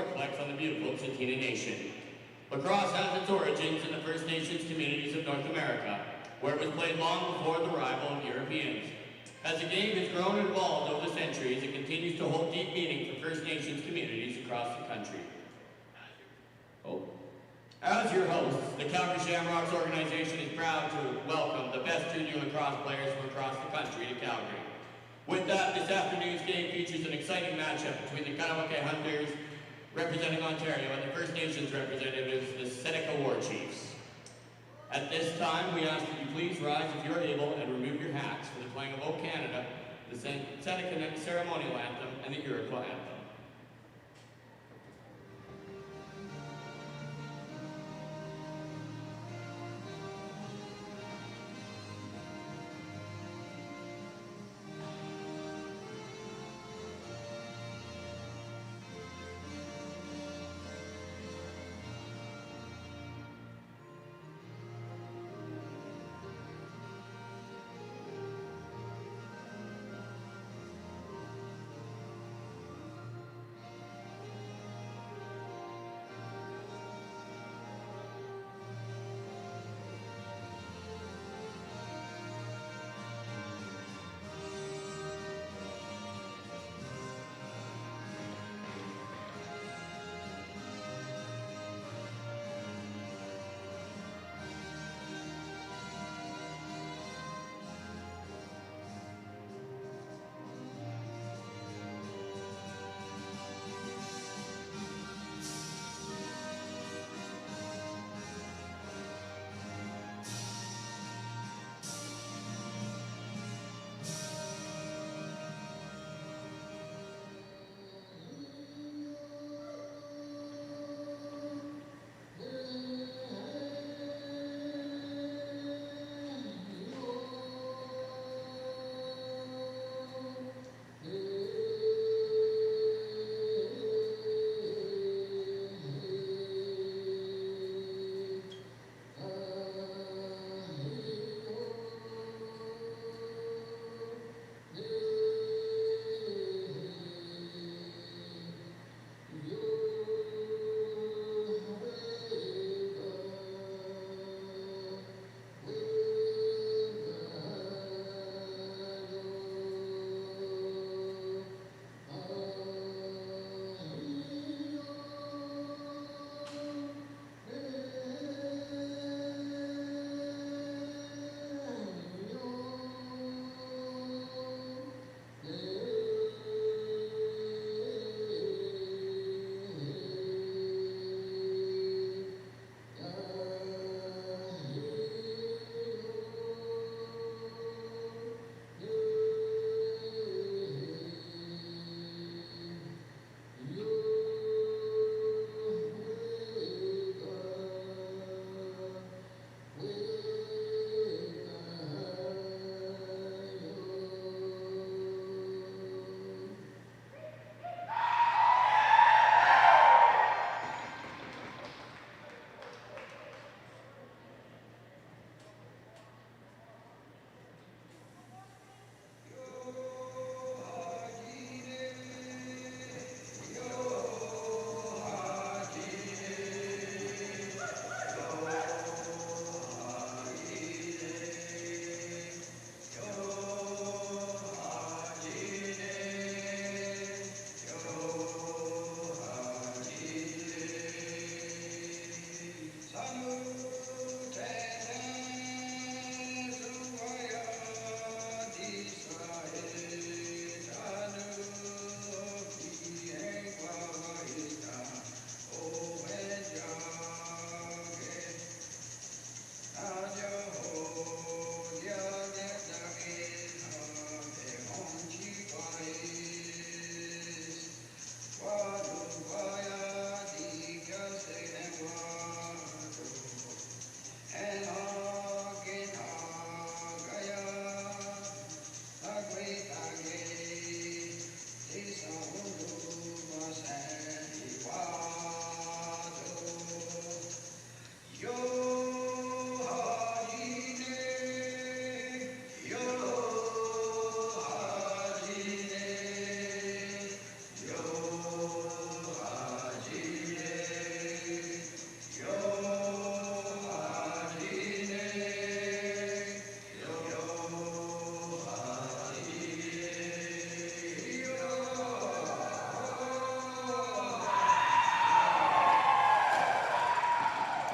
sportplex on the beautiful Tsuut'ina Nation. Lacrosse has its origins in the First Nations communities of North America, where it was played long before the arrival of Europeans. As the game has grown and evolved over the centuries, it continues to hold deep meaning for First Nations communities across the country. As your hosts, the Calgary Shamrocks organization is proud to welcome the best junior lacrosse players from across the country to Calgary. With that, this afternoon's game features an exciting matchup between the Kahnawake Hunters, representing Ontario, and the First Nations representatives, the Seneca WarChiefs. At this time, we ask that you please rise if you're able and remove your hats for the playing of O Canada, the Seneca ceremonial anthem, and the Iroquois anthem.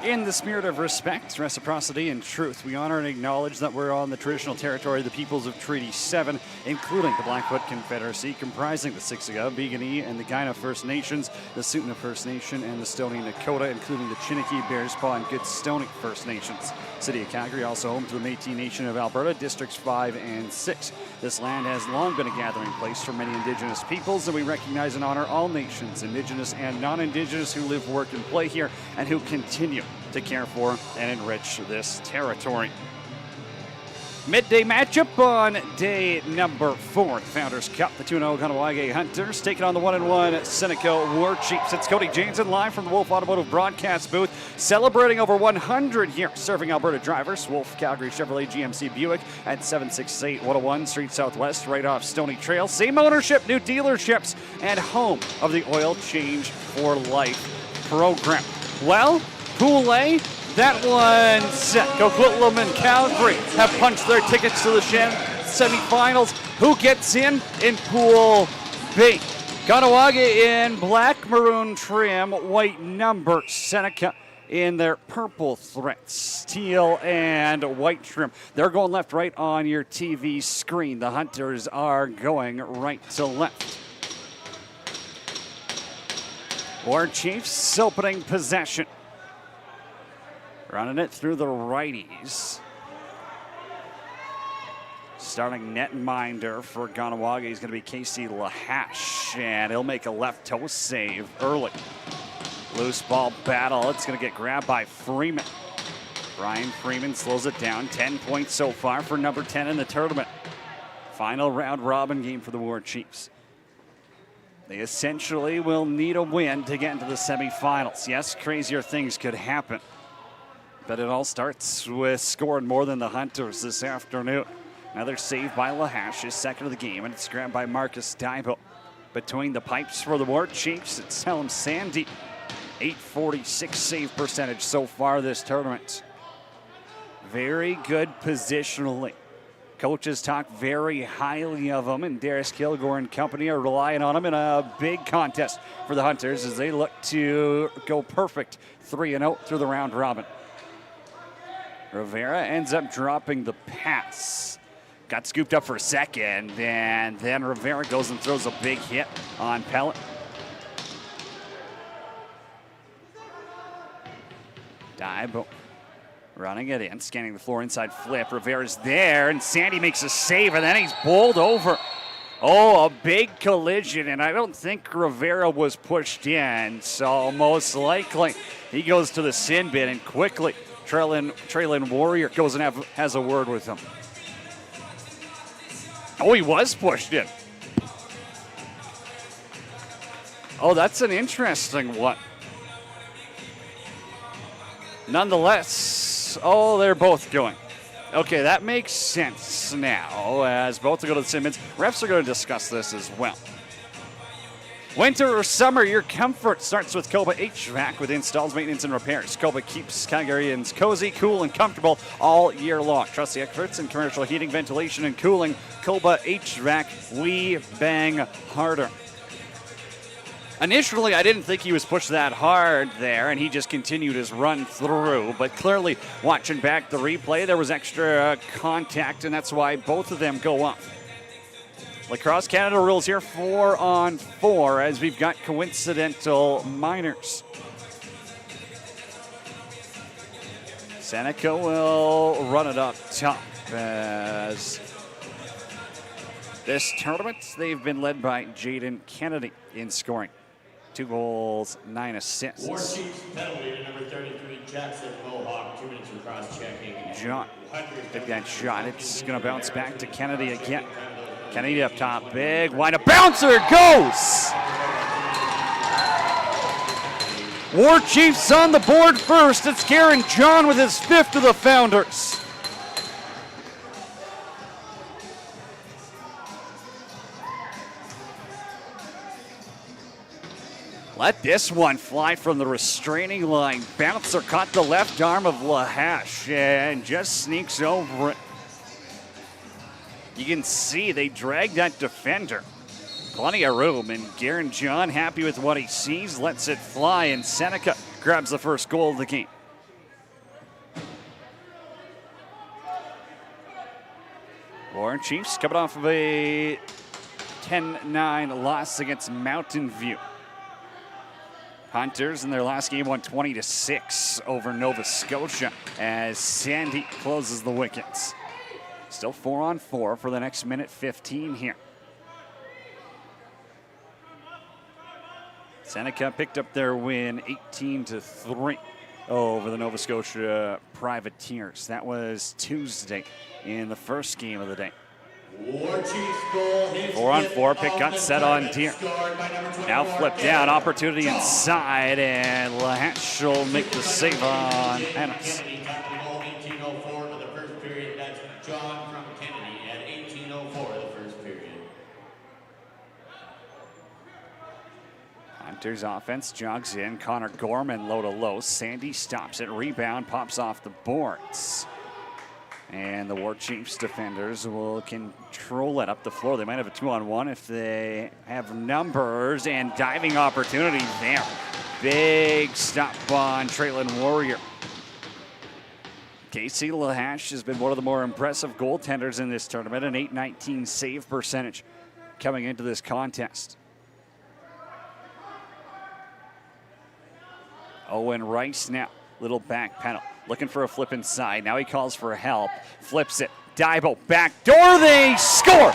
In the spirit of respect, reciprocity, and truth, we honor and acknowledge that we're on the traditional territory of the peoples of Treaty 7, including the Blackfoot Confederacy, comprising the Siksika, Piikani, and the Kainai First Nations, the Tsuut'ina First Nation, and the Stoney Nakoda, including the Chiniki, Bearspaw, and Goodstoney First Nations. City of Calgary, also home to the Métis Nation of Alberta, Districts 5 and 6. This land has long been a gathering place for many Indigenous peoples, and we recognize and honor all nations, Indigenous and non-Indigenous, who live, work, and play here, and who continue to care for and enrich this territory. Midday matchup on day number 4, the Founders Cup. The 2-0 Kahnawake Hunters taking on the 1-1 Seneca WarChiefs. It's Cody Jansen live from the Wolf Automotive broadcast booth, celebrating over 100 years serving Alberta drivers. Wolf Calgary Chevrolet GMC Buick at 768 101 Street Southwest, right off Stoney Trail. Same ownership, new dealerships, and home of the Oil Change for Life program. Well, Pool A, that one's set. Coquitlam and Calgary have punched their tickets to the semifinals. Who gets in Pool B? Kahnawake in black maroon trim, white number. Seneca in their purple threads, teal and white trim. They're going left, right on your TV screen. The Hunters are going right to left. WarChiefs opening possession. Running it through the righties. Starting netminder for Kahnawake is going to be Casey Lahash, and he'll make a left toe save early. Loose ball battle. It's going to get grabbed by Freeman. Brian Freeman slows it down. 10 points so far for number 10 in the tournament. Final round robin game for the WarChiefs. They essentially will need a win to get into the semifinals. Yes, crazier things could happen, but it all starts with scoring more than the Hunters this afternoon. Another save by Lahash, his second of the game, and it's grabbed by Marcus Daibo. Between the pipes for the WarChiefs, it's Helm Sandy. 846 save percentage so far this tournament. Very good positionally. Coaches talk very highly of him, and Darius Kilgore and company are relying on him in a big contest for the Hunters as they look to go perfect 3-0 through the round robin. Rivera ends up dropping the pass. Got scooped up for a second, and then Rivera goes and throws a big hit on Pellet. Daibo running it in, scanning the floor inside flip. Rivera's there, and Sandy makes a save, and then he's bowled over. Oh, a big collision, and I don't think Rivera was pushed in, so most likely he goes to the sin bin, and quickly Traylon Warrior goes and has a word with him. Oh, he was pushed in. Oh, that's an interesting one. Nonetheless, oh, they're both going. Okay, that makes sense now, as both are going to the sin bins. Refs are going to discuss this as well. Winter or summer, your comfort starts with Koba HVAC with installs, maintenance, and repairs. Koba keeps Calgarians cozy, cool, and comfortable all year long. Trust the experts in commercial heating, ventilation, and cooling. Koba HVAC, we bang harder. Initially, I didn't think he was pushed that hard there, and he just continued his run through. But clearly, watching back the replay, there was extra contact, and that's why both of them go up. Lacrosse Canada rules here 4-on-4 as we've got coincidental minors. Seneca will run it up top as this tournament, they've been led by Jaden Kennedy in scoring. 2 goals, 9 assists. WarChiefs penalty to number 33, Jackson Mohawk. 2 minutes for cross-checking. John, took that shot. It's going to bounce back to Kennedy again. Kennedy up top, big, wide, a bouncer goes! WarChiefs on the board first. It's Garen John with his 5th of the Founders. Let this one fly from the restraining line. Bouncer caught the left arm of Lahash and just sneaks over it. You can see they dragged that defender. Plenty of room, and Garen John, happy with what he sees, lets it fly, and Seneca grabs the first goal of the game. WarChiefs coming off of a 10-9 loss against Mountain View. Hunters in their last game won 20-6 over Nova Scotia as Sandy closes the wickets. Still 4-on-4 for the next minute 15 here. Seneca picked up their win 18-3 over the Nova Scotia Privateers. That was Tuesday in the first game of the day. 4-on-4, pick got set on Deer. Now flip down, opportunity inside, and Lahatch will make the save on Ennis. Hunters offense jogs in. Connor Gorman low to low. Sandy stops it. Rebound pops off the boards. And the WarChiefs defenders will control it up the floor. They might have a 2-on-1 if they have numbers, and diving opportunity there. Big stop on Traylon Warrior. Casey Lahatch has been one of the more impressive goaltenders in this tournament, an .819 save percentage coming into this contest. Owen Rice now, little back pedal. Looking for a flip inside. Now he calls for help. Flips it. Dibo back door. They score.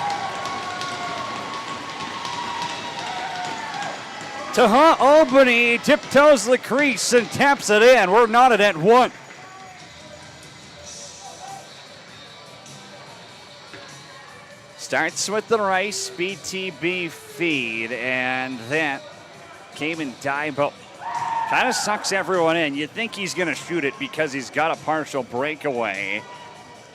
Taha Albany tiptoes the crease and taps it in. We're knotted at 1. Starts with the Rice BTB feed, and then Cayman Dibo kind of sucks everyone in. You'd think he's going to shoot it because he's got a partial breakaway.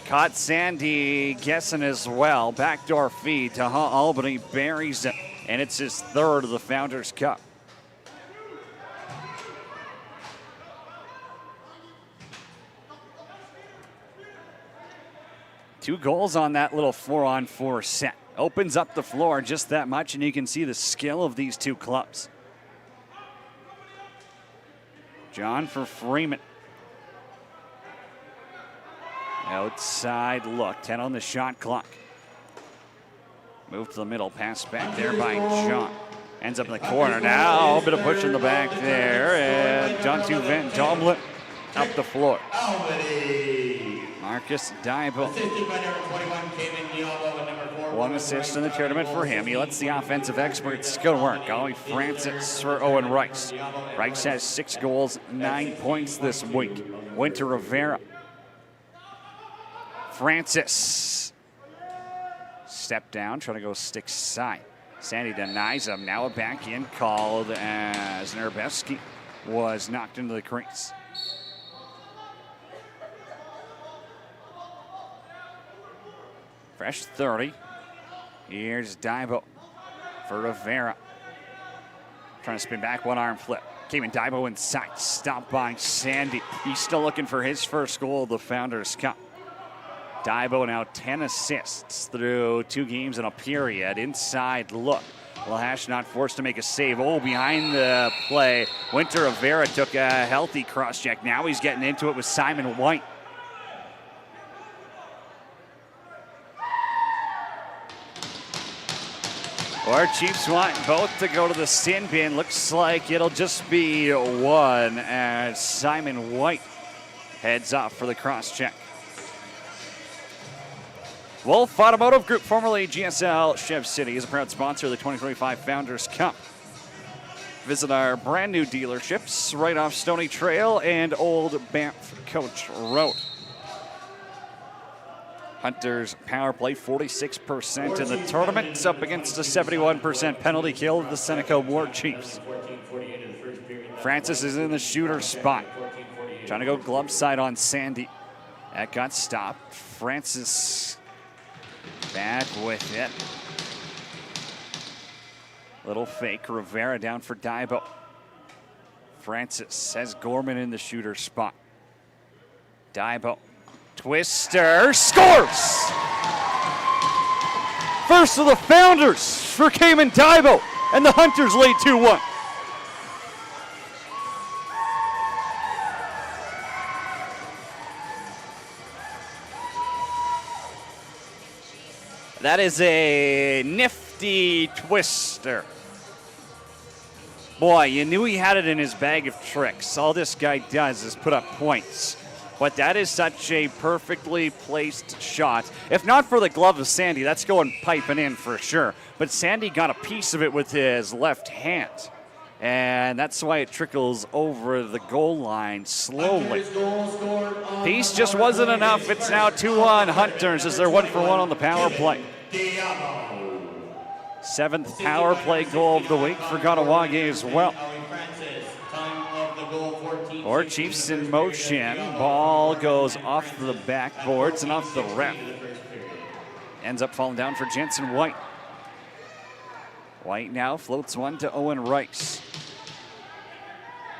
Caught Sandy guessing as well. Backdoor feed. Taha Albany buries it, and it's his third of the Founders Cup. Two goals on that little 4-on-4 set. Opens up the floor just that much, and you can see the skill of these two clubs. John for Freeman. Outside look, 10 on the shot clock. Move to the middle, pass back there by John. Ends up in the corner now, a bit of push in the back there, and John Van Domlin up the floor. Marcus Dibo. One assist in the tournament for him. He lets the offensive experts go to work. Ollie Francis for Owen Rice. Rice has 6 goals, 9 points this week. Winter Rivera. Francis. Step down, trying to go stick side. Sandy denies him. Now a back in called as Nerbeski was knocked into the crease. Fresh 30. Here's Dibo for Rivera. Trying to spin back, one-arm flip. Cayman Dibo inside, stopped by Sandy. He's still looking for his first goal of the Founders Cup. Dibo now 10 assists through 2 games in a period. Inside look. Lahatch not forced to make a save. Oh, behind the play. Winter Rivera took a healthy cross-check. Now he's getting into it with Simon White. WarChiefs want both to go to the sin bin. Looks like it'll just be one as Simon White heads off for the cross-check. Wolf Automotive Group, formerly GSL Chev City, is a proud sponsor of the 2025 Founders Cup. Visit our brand new dealerships right off Stony Trail and Old Banff Coach Road. Hunters power play 46% in the tournament. It's up against a 71% penalty kill of the Seneca WarChiefs. Francis is in the shooter spot. Trying to go glove side on Sandy. That got stopped. Francis back with it. Little fake. Rivera down for Dibo. Francis has Gorman in the shooter spot. Dibo. Twister scores! First of the Founders for Cayman Dibo, and the Hunters lead 2-1. That is a nifty twister. Boy, you knew he had it in his bag of tricks. All this guy does is put up points. But that is such a perfectly placed shot. If not for the glove of Sandy, that's going piping in for sure. But Sandy got a piece of it with his left hand. And that's why it trickles over the goal line slowly. Piece just wasn't enough. It's now 2-1 Hunters as they're 1-for-1 on the power play. 7th power play goal of the week for Kahnawake as well. WarChiefs in motion. Ball goes off the backboards and off the ref. Ends up falling down for Jensen White. White now floats one to Owen Rice.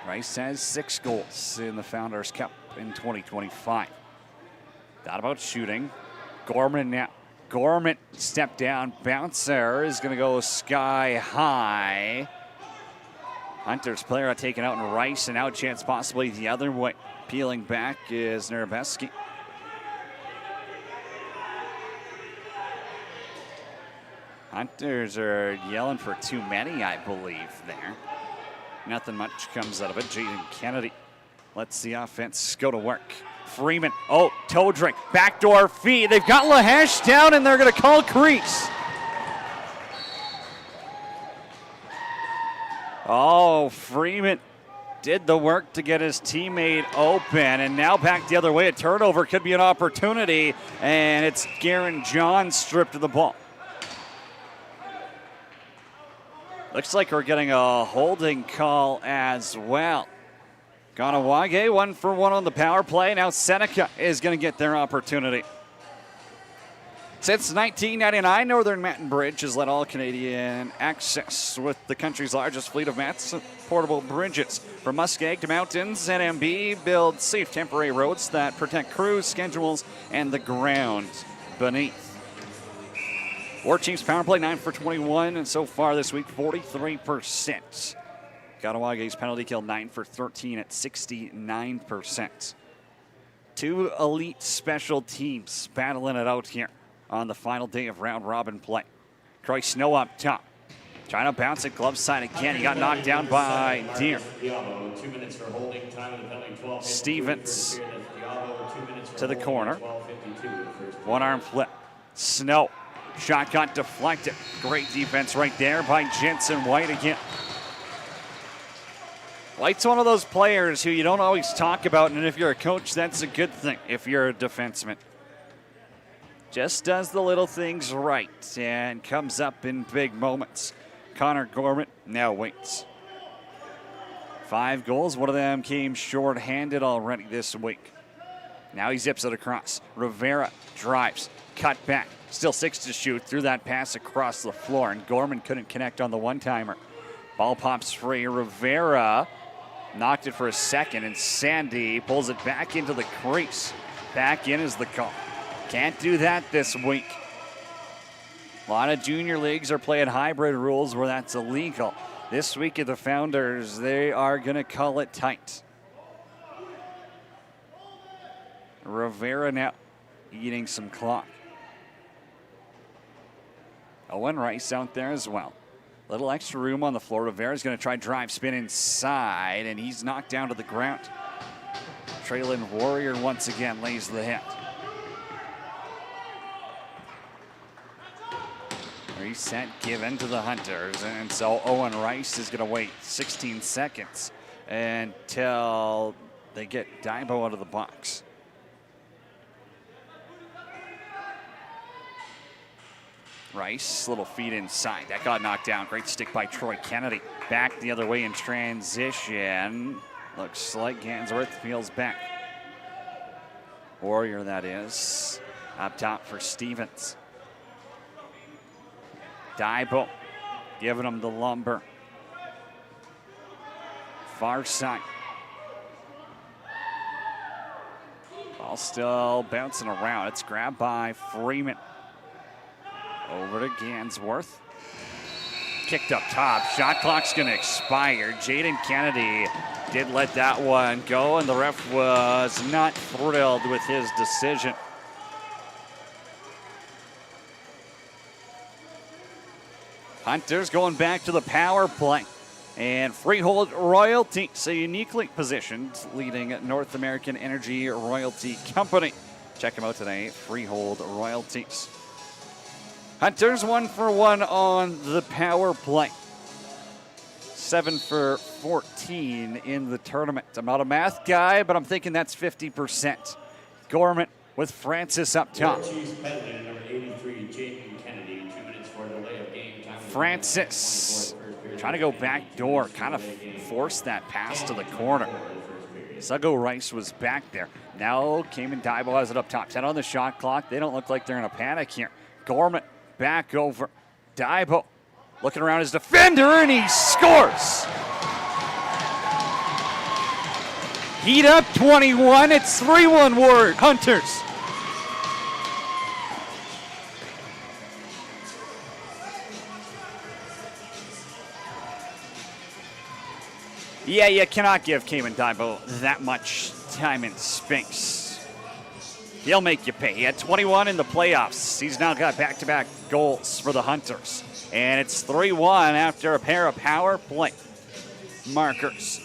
Rice has 6 goals in the Founders Cup in 2025. Thought about shooting. Gorman now. Gorman step down. Bouncer is going to go sky high. Hunters player taken out in Rice, and now chance possibly the other way. Peeling back is Narabeski. Hunters are yelling for too many, I believe, there. Nothing much comes out of it. Jaden Kennedy lets the offense go to work. Freeman, oh, toe drink, backdoor feed. They've got Lahesh down, and they're going to call crease. Oh, Freeman did the work to get his teammate open, and now back the other way. A turnover could be an opportunity, and it's Garen John stripped of the ball. Looks like we're getting a holding call as well. Kahnawake 1-for-1 on the power play. Now Seneca is going to get their opportunity. Since 1999, Northern Mountain Bridge has led all Canadian access with the country's largest fleet of mats and portable bridges. From Muskeg to mountains, NMB builds safe temporary roads that protect crews, schedules, and the ground beneath. WarChiefs power play 9-for-21, and so far this week 43%. Kahnawake's penalty kill 9-for-13 at 69%. 2 elite special teams battling it out here on the final day of round robin play. Troy Snow up top. Trying to bounce it glove side again. He got knocked down by Deer. Stevens to the corner. One arm flip. Snow. Shot got deflected. Great defense right there by Jensen White again. White's one of those players who you don't always talk about, and if you're a coach, that's a good thing if you're a defenseman. Just does the little things right and comes up in big moments. Connor Gorman now waits. 5 goals, one of them came short-handed already this week. Now he zips it across. Rivera drives, cut back. Still 6 to shoot, threw that pass across the floor, and Gorman couldn't connect on the one-timer. Ball pops free. Rivera knocked it for a second, and Sandy pulls it back into the crease. Back in is the call. Can't do that this week. A lot of junior leagues are playing hybrid rules where that's illegal. This week at the Founders, they are going to call it tight. Rivera now eating some clock. Owen Rice out there as well. Little extra room on the floor. Rivera's going to try drive spin inside, and he's knocked down to the ground. Traylon Warrior once again lays the hit. Reset given to the Hunters, and so Owen Rice is going to wait 16 seconds until they get Daibo out of the box. Rice, little feed inside. That got knocked down. Great stick by Troy Kennedy. Back the other way in transition. Looks like Gansworth feels back. Warrior, that is. Up top for Stevens. Daibo giving him the lumber. Far side. Ball still bouncing around. It's grabbed by Freeman. Over to Gansworth. Kicked up top. Shot clock's going to expire. Jaden Kennedy did let that one go, and the ref was not thrilled with his decision. Hunters going back to the power play. And Freehold Royalties, a uniquely positioned leading North American energy royalty company. Check them out today, Freehold Royalties. Hunters 1 for 1 on the power play. 7 for 14 in the tournament. I'm not a math guy, but I'm thinking that's 50%. Gorman with Francis up top. Francis trying to go back door, kind of force that pass to the corner. Suggo Rice was back there. Now Cayman Daibo has it up top. 10 on the shot clock. They don't look like they're in a panic here. Gorman back over. Daibo looking around his defender, and he scores. Heat up 21. It's 3-1 Warrior Hunters. Yeah, you cannot give Cayman Daibo that much time and space. He'll make you pay. He had 21 in the playoffs. He's now got back-to-back goals for the Hunters. And it's 3-1 after a pair of power play markers.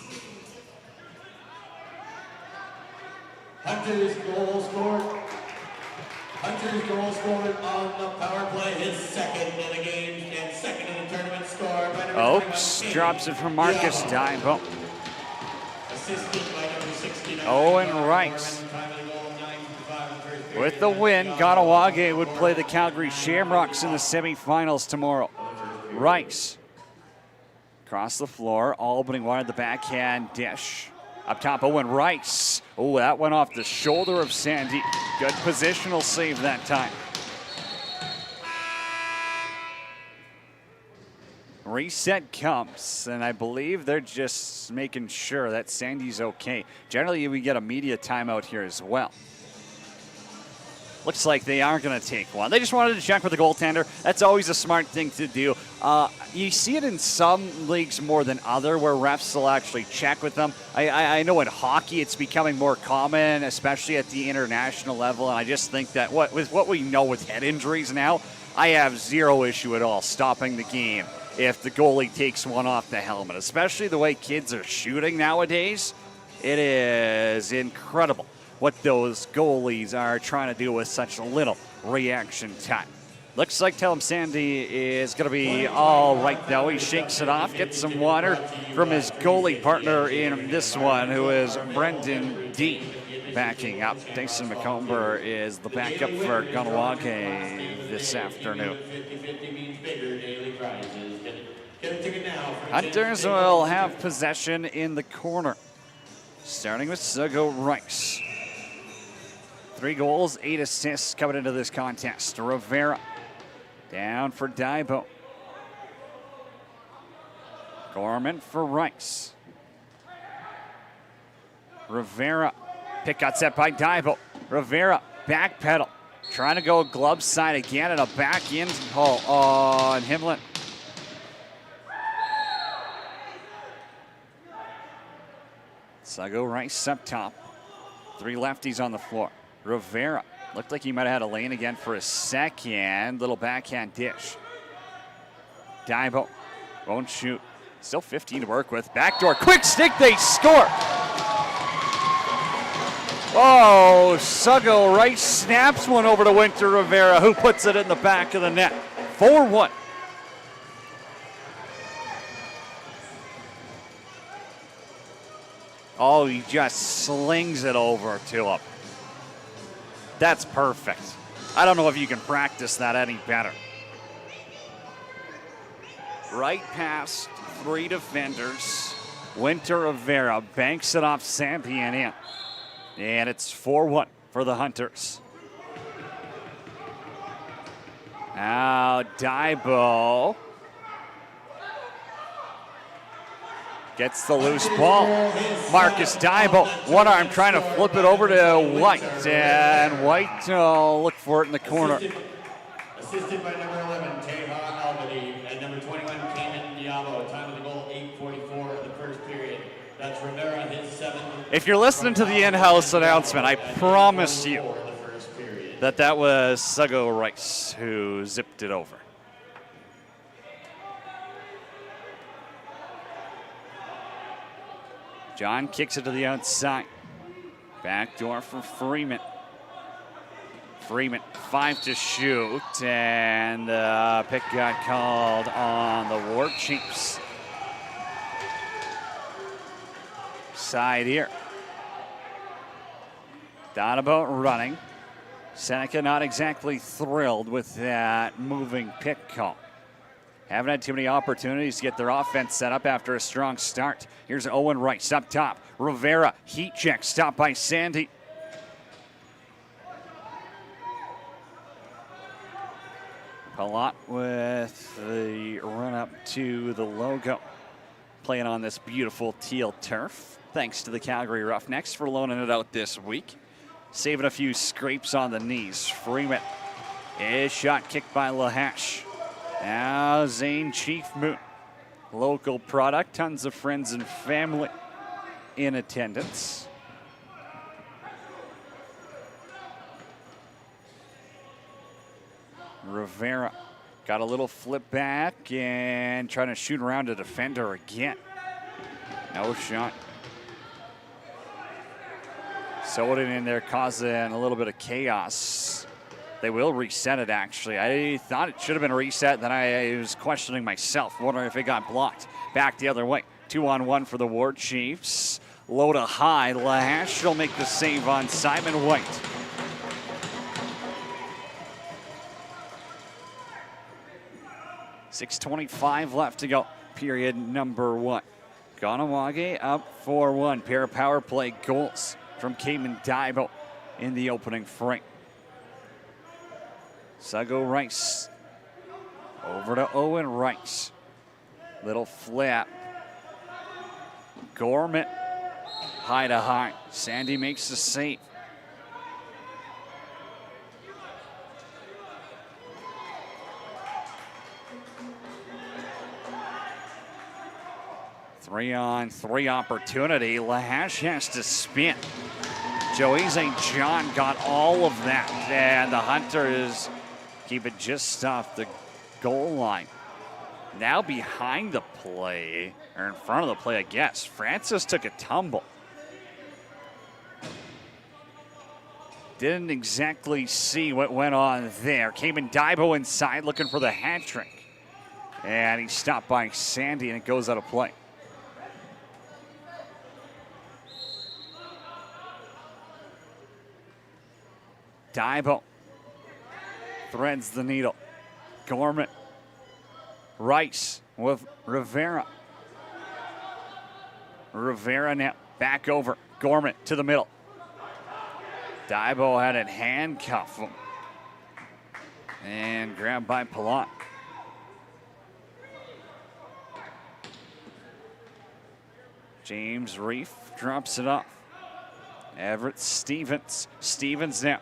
Hunters goal scored. Hunters goal scored on the power play. His second in the game and second in the tournament score. Oaks drops it from Marcus Daibo. Assisted by number 69. Owen Rice. With the win, Kahnawake would play the Calgary Shamrocks in the semifinals tomorrow. Rice across the floor. Albany wanted the backhand dish. Up top, Owen Rice. Oh, that went off the shoulder of Sandy. Good positional save that time. Reset comes, and I believe they're just making sure that Sandy's okay. Generally, we get a media timeout here as well. Looks like they aren't going to take one. They just wanted to check with the goaltender. That's always a smart thing to do. You see it in some leagues more than other where refs will actually check with them. I know in hockey it's becoming more common, especially at the international level, and I just think that with what we know with head injuries now, I have zero issue at all stopping the game if the goalie takes one off the helmet, especially the way kids are shooting nowadays. It is incredible what those goalies are trying to do with such little reaction time. Looks like Tellem Sandy is going to be all right, though. He shakes it off, gets some water from his goalie partner in this one, who is Brendan D. Backing up. Dyson McComber is the backup for Kahnawake this afternoon. Hunters will have possession in the corner, starting with Suggo Rice. 3 goals, 8 assists coming into this contest. Rivera down for Daibo. Gorman for Rice. Rivera, pick got set by Daibo. Rivera, back pedal. Trying to go glove side again and a back in haul on Himlin. Suggo Rice up top. 3 lefties on the floor. Rivera looked like he might have had a lane again for a second. Little backhand dish. Daibo won't shoot. Still 15 to work with. Backdoor, quick stick, they score. Oh, Suggo Rice snaps one over to Winter Rivera, who puts it in the back of the net. 4-1. Oh, he just slings it over to him. That's perfect. I don't know if you can practice that any better. Right past 3 defenders. Winter Rivera banks it off Sandy and in. And it's 4-1 for the Hunters. Now Daibo gets the loose ball. Marcus Daibo, one arm trying to flip it over to White. And White look for it in the corner. Assisted by number 11, Teha Albany, and number 21, Cayman Diabo. Time of the goal, 8:44 in the first period. That's Rivera, his 7th. If you're listening to the in-house announcement, I promise you that was Suggo Rice who zipped it over. John kicks it to the outside. Backdoor for Freeman. Freeman, 5 to shoot, and pick got called on the WarChiefs side here. Donabout running. Seneca not exactly thrilled with that moving pick call. Haven't had too many opportunities to get their offense set up after a strong start. Here's Owen Rice up top. Rivera, heat check, stopped by Sandy. Palat with the run up to the logo. Playing on this beautiful teal turf. Thanks to the Calgary Roughnecks for loaning it out this week. Saving a few scrapes on the knees. Freeman is shot kicked by Lahash. Now Zane Chief Moon. Local product, tons of friends and family in attendance. Rivera got a little flip back and trying to shoot around a defender again. No shot. Soden in there causing a little bit of chaos. They will reset it, actually. I thought it should have been reset, then I was questioning myself, wondering if it got blocked. Back the other way. 2-on-1 for the WarChiefs. Low to high. Lahash will make the save on Simon White. .6:25 left to go. Period number 1. Kahnawake up 4-1. Pair of power play goals from Cayman Daibo in the opening frame. Sago Rice over to Owen Rice. Little flip. Gorman high to high. Sandy makes the save. Three-on-three opportunity. Lahash has to spin. Joey St. John got all of that. And the Hunters keep it just off the goal line. Now behind the play, or in front of the play, I guess. Francis took a tumble. Didn't exactly see what went on there. Cayman Daibo inside looking for the hat trick. And he's stopped by Sandy and it goes out of play. Daibo threads the needle. Gorman. Rice with Rivera. Rivera now back over. Gorman to the middle. Daibo had it handcuffed him. And grabbed by Palat. James Reef drops it off. Everett Stevens. Stevens now.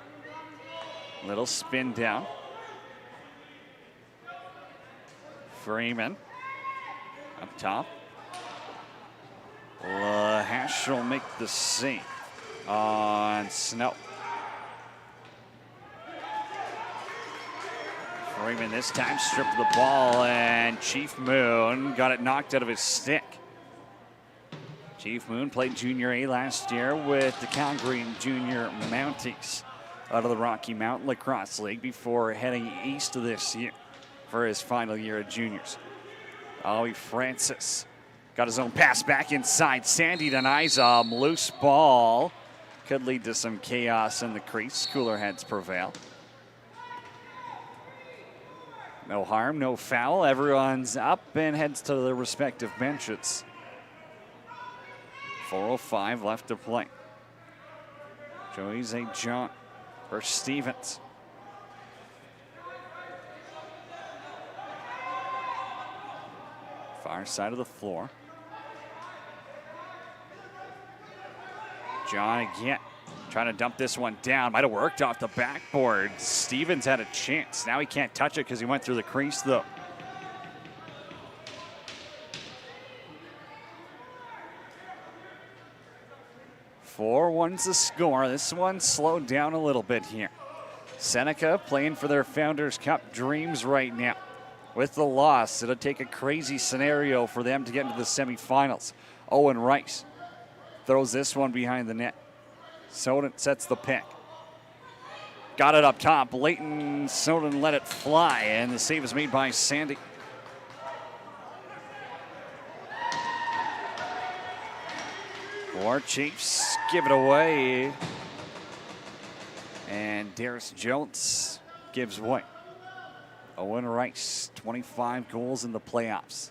Little spin down. Freeman up top. Lahash will make the save on Snow. Freeman this time stripped the ball and Chief Moon got it knocked out of his stick. Chief Moon played Junior A last year with the Calgary Junior Mounties out of the Rocky Mountain Lacrosse League before heading east of this year for his final year at juniors. Ollie Francis got his own pass back inside. Sandy denies a loose ball. Could lead to some chaos in the crease. Cooler heads prevail. No harm, no foul. Everyone's up and heads to their respective benches. 4:05 left to play. Joey St. John versus Stevens. Far side of the floor. John again, trying to dump this one down. Might have worked off the backboard. Stevens had a chance. Now he can't touch it because he went through the crease though. One's the score. This one slowed down a little bit here. Seneca playing for their Founders Cup dreams right now. With the loss, it'll take a crazy scenario for them to get into the semifinals. Owen Rice throws this one behind the net. Soden sets the pick. Got it up top. Leighton Soden let it fly, and the save is made by Sandy. WarChiefs give it away. And Darius Jones gives way. Owen Rice, 25 goals in the playoffs.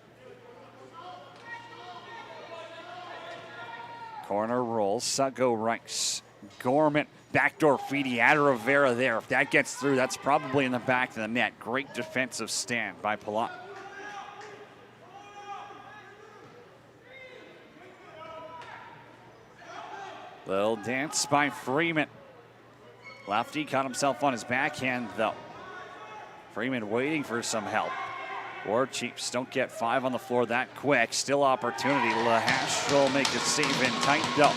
Corner roll, Suggo Rice. Gorman, backdoor feed. He had Rivera there. If that gets through, that's probably in the back of the net. Great defensive stand by Palat. Little dance by Freeman. Lefty caught himself on his backhand, though. Freeman waiting for some help. WarChiefs don't get 5 on the floor that quick. Still opportunity. Lahash will make a save in tight, though.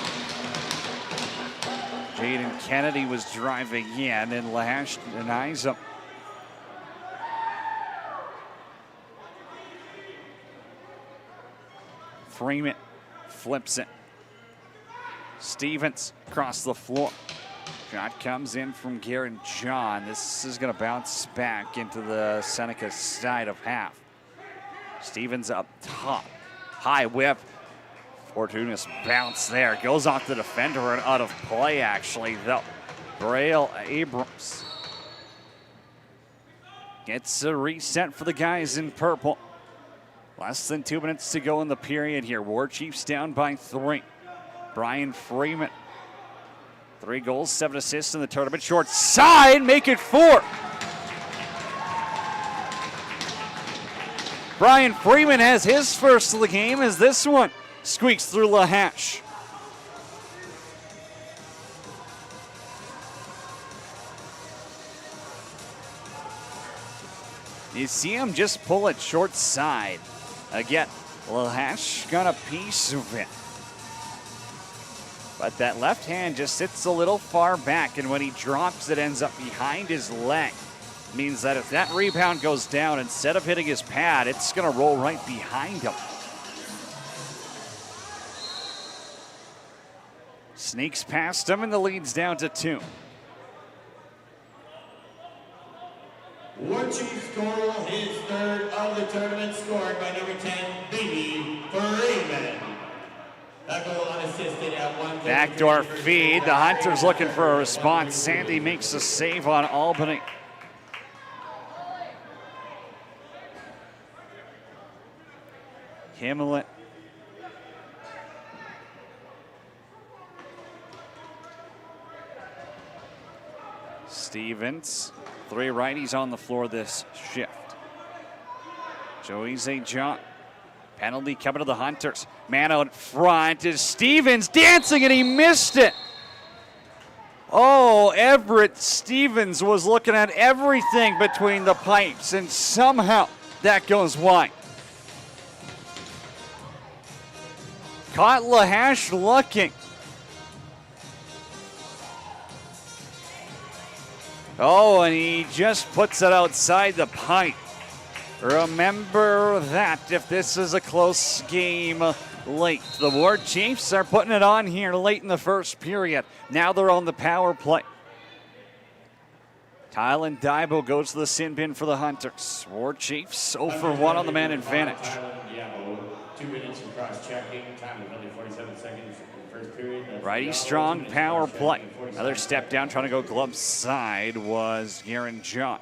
Jaden Kennedy was driving in, and Lahash denies him. Freeman flips it. Stevens across the floor. Shot comes in from Garen John. This is going to bounce back into the Seneca side of half. Stevens up top. High whip. Fortuna's bounce there. Goes off the defender and out of play, actually, though. Braille Abrams gets a reset for the guys in purple. Less than 2 minutes to go in the period here. WarChiefs down by 3. Brian Freeman. 3 goals, 7 assists in the tournament. Short side, make it 4. Brian Freeman has his first of the game as this one squeaks through Lahash. You see him just pull it short side. Again, Lahash got a piece of it. But that left hand just sits a little far back, and when he drops, it ends up behind his leg. Means that if that rebound goes down, instead of hitting his pad, it's going to roll right behind him. Sneaks past him, and the lead's down to 2. WarChiefs score his 3rd of the tournament, scored by number 10, Baby Freeman. That goal unassisted at 1. Backdoor feed. The Hunters looking for a response. Sandy makes a save on Albany. Himlet. Stevens. 3 righties on the floor this shift. Joey St. John. Penalty coming to the Hunters. Man out front is Stevens dancing, and he missed it. Oh, Everett Stevens was looking at everything between the pipes, and somehow that goes wide. Caught Lahash looking. Oh, and he just puts it outside the pipe. Remember that if this is a close game late. The WarChiefs are putting it on here late in the first period. Now they're on the power play. Tylen Daibo goes to the sin bin for the Hunters. WarChiefs 0 for 1 on the man advantage. 2 minutes of cross-checking. Time is only 47 seconds in the first period. Righty strong power play. Another step down trying to go glove side was Garen John.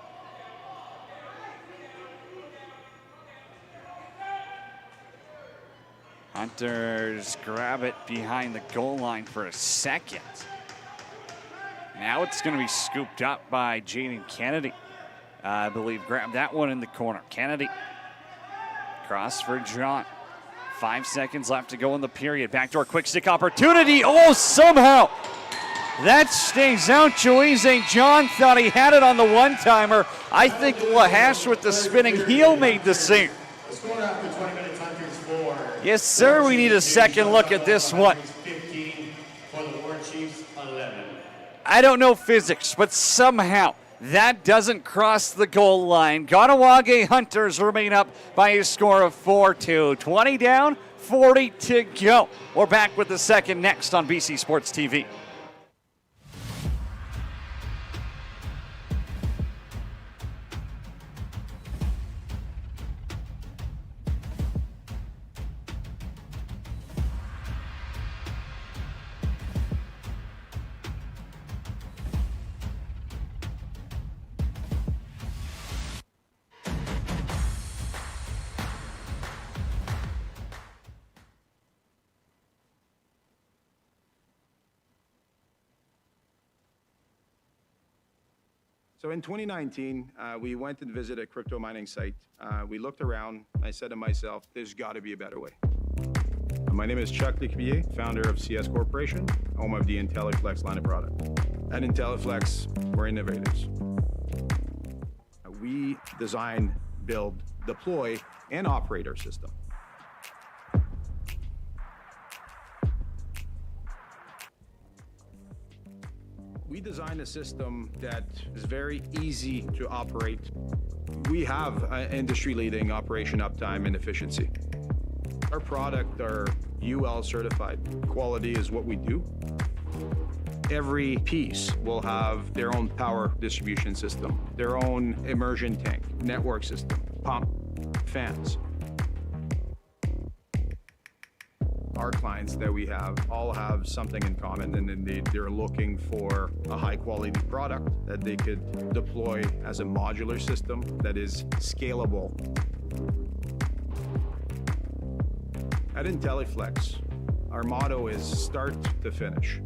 Hunters grab it behind the goal line for a second. Now it's going to be scooped up by Jaden Kennedy. I believe grabbed that one in the corner. Kennedy. Cross for John. 5 seconds left to go in the period. Backdoor quick stick opportunity. Oh, somehow that stays out. Joey St. John thought he had it on the one-timer. I think Lahash with the spinning heel made the save. The score after 20 minutes, Hunters 4. Yes, sir. We need a second look at this one. 15 for the WarChiefs 11. I don't know physics, but somehow that doesn't cross the goal line. Kahnawake Hunters remain up by a score of 4-2. 20 down, 40 to go. We're back with the second next on BC Sports TV. So in 2019, we went and visited a crypto mining site. We looked around. I said to myself, there's got to be a better way. My name is Chuck Lecuyer, founder of CS Corporation, home of the IntelliFlex line of product. At IntelliFlex, we're innovators. We design, build, deploy, and operate our system. We designed a system that is very easy to operate. We have industry-leading operation uptime and efficiency. Our product are UL certified. Quality is what we do. Every piece will have their own power distribution system, their own immersion tank, network system, pump, fans. Our clients that we have all have something in common, and they're looking for a high quality product that they could deploy as a modular system that is scalable. At IntelliFlex, our motto is start to finish.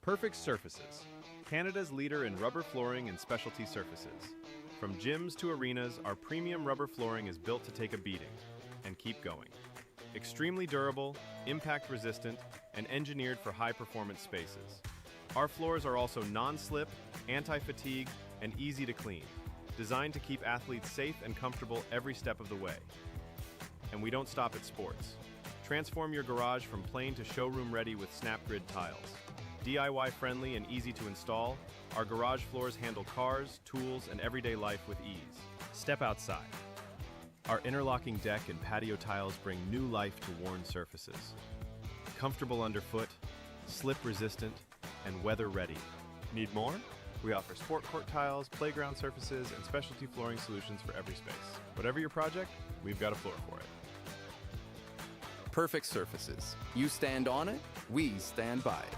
Perfect Surfaces, Canada's leader in rubber flooring and specialty surfaces. From gyms to arenas, our premium rubber flooring is built to take a beating and keep going. Extremely durable, impact resistant, and engineered for high-performance spaces. Our floors are also non-slip, anti-fatigue, and easy to clean, designed to keep athletes safe and comfortable every step of the way. And we don't stop at sports. Transform your garage from plain to showroom ready with SnapGrid tiles. DIY friendly and easy to install, our garage floors handle cars, tools, and everyday life with ease. Step outside. Our interlocking deck and patio tiles bring new life to worn surfaces. Comfortable underfoot, slip resistant, and weather ready. Need more? We offer sport court tiles, playground surfaces, and specialty flooring solutions for every space. Whatever your project, we've got a floor for it. Perfect Surfaces. You stand on it, we stand by it.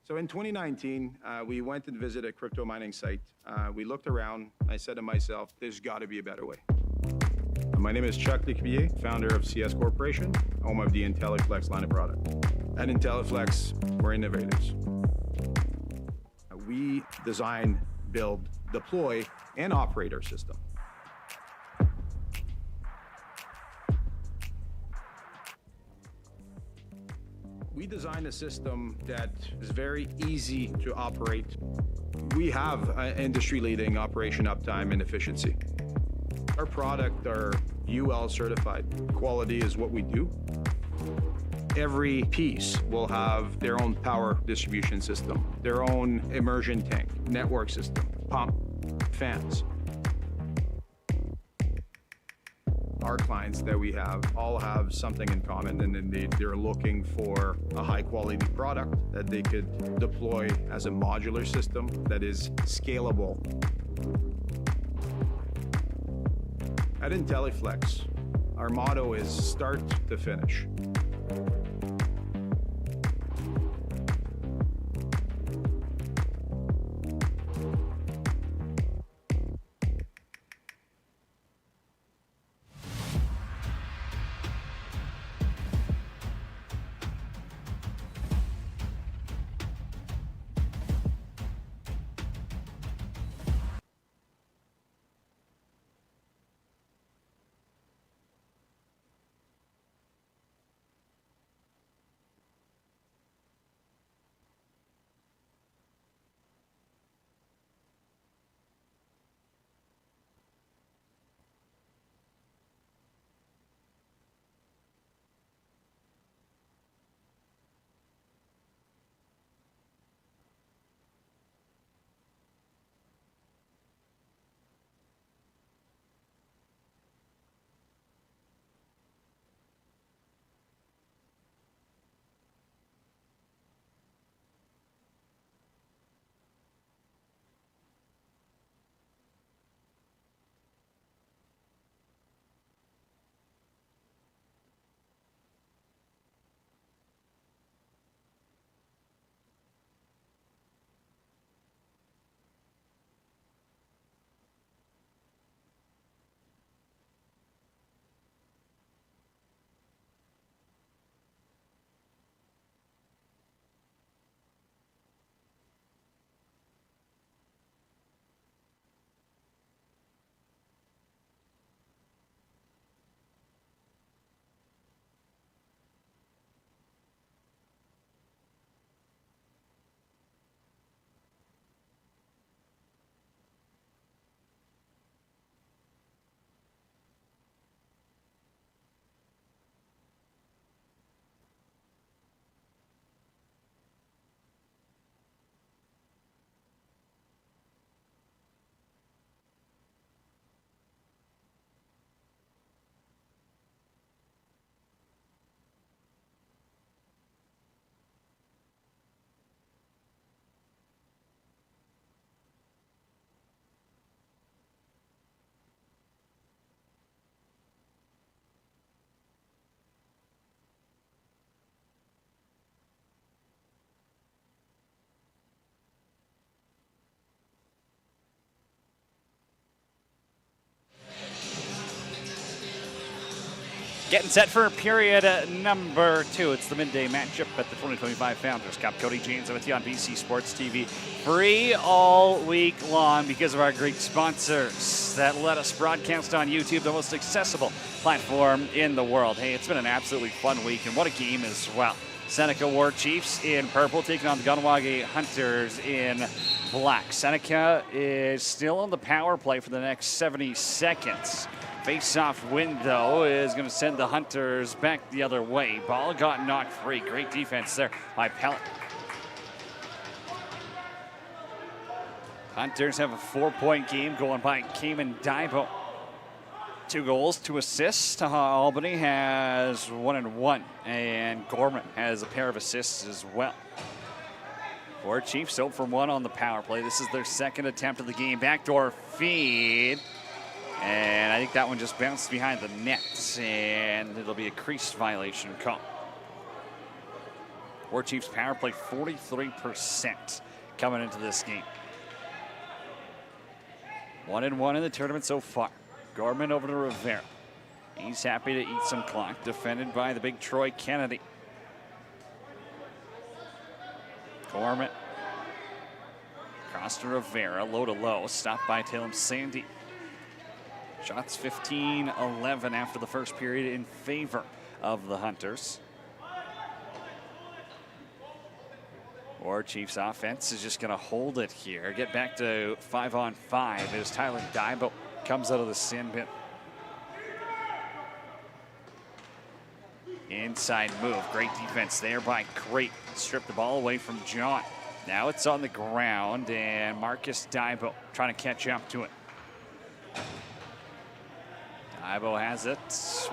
So in 2019, we went and visited a crypto mining site. We looked around. I said to myself, there's got to be a better way. My name is Chuck Lecuyer, founder of CS Corporation, home of the IntelliFlex line of product. At IntelliFlex, we're innovators. We design, build, deploy, and operate our system. We design a system that is very easy to operate. We have industry-leading operation uptime and efficiency. Our product are UL certified. Quality is what we do. Every piece will have their own power distribution system, their own immersion tank, network system, pump, fans. Our clients that we have all have something in common, and they're looking for a high quality product that they could deploy as a modular system that is scalable. At IntelliFlex, our motto is start to finish. Getting set for period number 2. It's the midday matchup at the 2025 Founders Cup. Cody James with you on BC Sports TV. Free all week long because of our great sponsors that let us broadcast on YouTube, the most accessible platform in the world. Hey, it's been an absolutely fun week, and what a game as well. Seneca WarChiefs in purple taking on the Kahnawake Hunters in black. Seneca is still on the power play for the next 70 seconds. Face-off win, though, is going to send the Hunters back the other way. Ball got knocked free. Great defense there by Pellet. Hunters have a 4-point game going by Cayman Daibo. 2 goals, 2 assists. Albany has 1 and 1, and Gorman has a pair of assists as well. WarChiefs 0 for 1 on the power play. This is their second attempt of the game. Backdoor feed. And I think that one just bounced behind the net, and it'll be a crease violation call. WarChiefs power play 43% coming into this game. 1-1 in the tournament so far. Gorman over to Rivera. He's happy to eat some clock, defended by the big Troy Kennedy. Gorman. Cross to Rivera, low to low, stopped by Talem Sandy. Shots 15-11 after the first period in favor of the Hunters. WarChiefs offense is just going to hold it here. Get back to 5-on-5 as Tyler Dybo comes out of the sin bin. Inside move, great defense there by Crate. Stripped the ball away from John. Now it's on the ground, and Marcus Dybo trying to catch up to it. Dybo has it,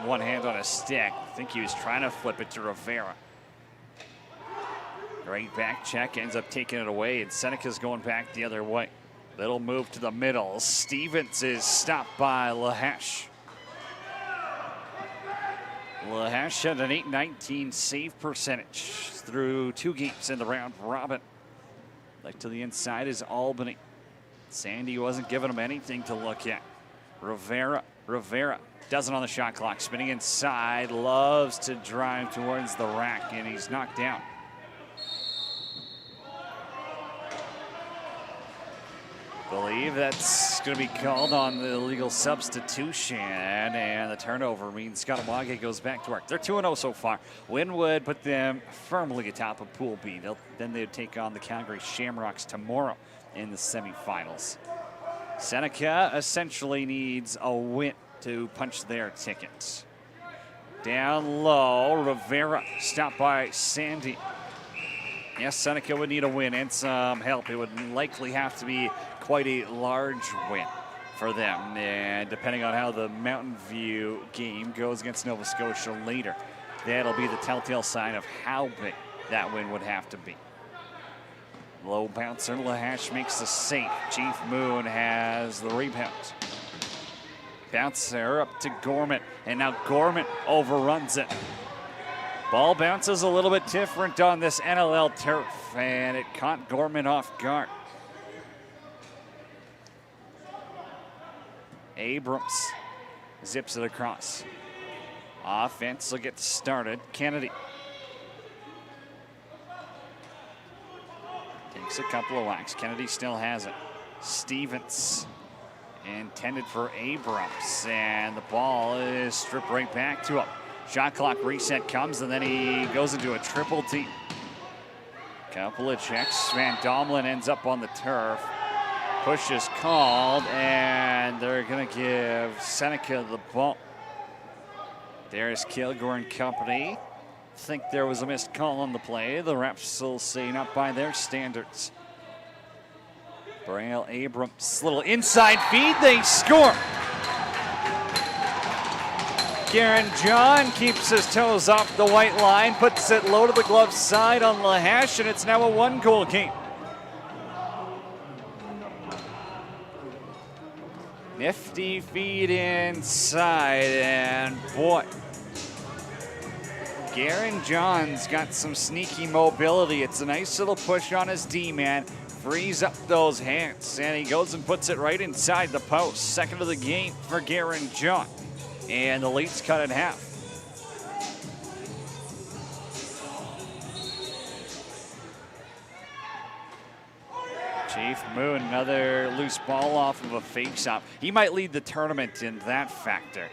one hand on a stick. I think he was trying to flip it to Rivera. Great back check, ends up taking it away, and Seneca's going back the other way. Little move to the middle. Stevens is stopped by Lahash. Lahash had an .819 save percentage through 2 games in the round robin. Like to the inside is Albany. Sandy wasn't giving him anything to look at. Rivera doesn't on the shot clock. Spinning inside, loves to drive towards the rack, and he's knocked down. Believe that's going to be called on the illegal substitution, and the turnover means Kahnawake goes back to work. They're 2-0 so far. Win would put them firmly atop of Pool B. Then they would take on the Calgary Shamrocks tomorrow in the semifinals. Seneca essentially needs a win to punch their ticket. Down low, Rivera stopped by Sandy. Yes, Seneca would need a win and some help. It would likely have to be quite a large win for them. And depending on how the Mountain View game goes against Nova Scotia later, that'll be the telltale sign of how big that win would have to be. Low bouncer, Lahash makes the save. Chief Moon has the rebound. Bouncer up to Gorman, and now Gorman overruns it. Ball bounces a little bit different on this NLL turf, and it caught Gorman off guard. Abrams zips it across. Offense will get started. Kennedy takes a couple of whacks. Kennedy still has it. Stevens intended for Abrams, and the ball is stripped right back to him. Shot clock reset comes, and then he goes into a triple T. Couple of checks. Van Domlin ends up on the turf. Push is called, and they're going to give Seneca the ball. There's Kilgore and company. Think there was a missed call on the play. The refs still say not by their standards. Braille Abrams, little inside feed, they score. Garen John keeps his toes off the white line, puts it low to the glove side on Lahash, and it's now a 1-goal game. Nifty feed inside, and boy, Garen John's got some sneaky mobility. It's a nice little push on his D-man, frees up those hands, and he goes and puts it right inside the post. Second of the game for Garen John, and the lead's cut in half. Chief Moon, another loose ball off of a face-off. He might lead the tournament in that factor.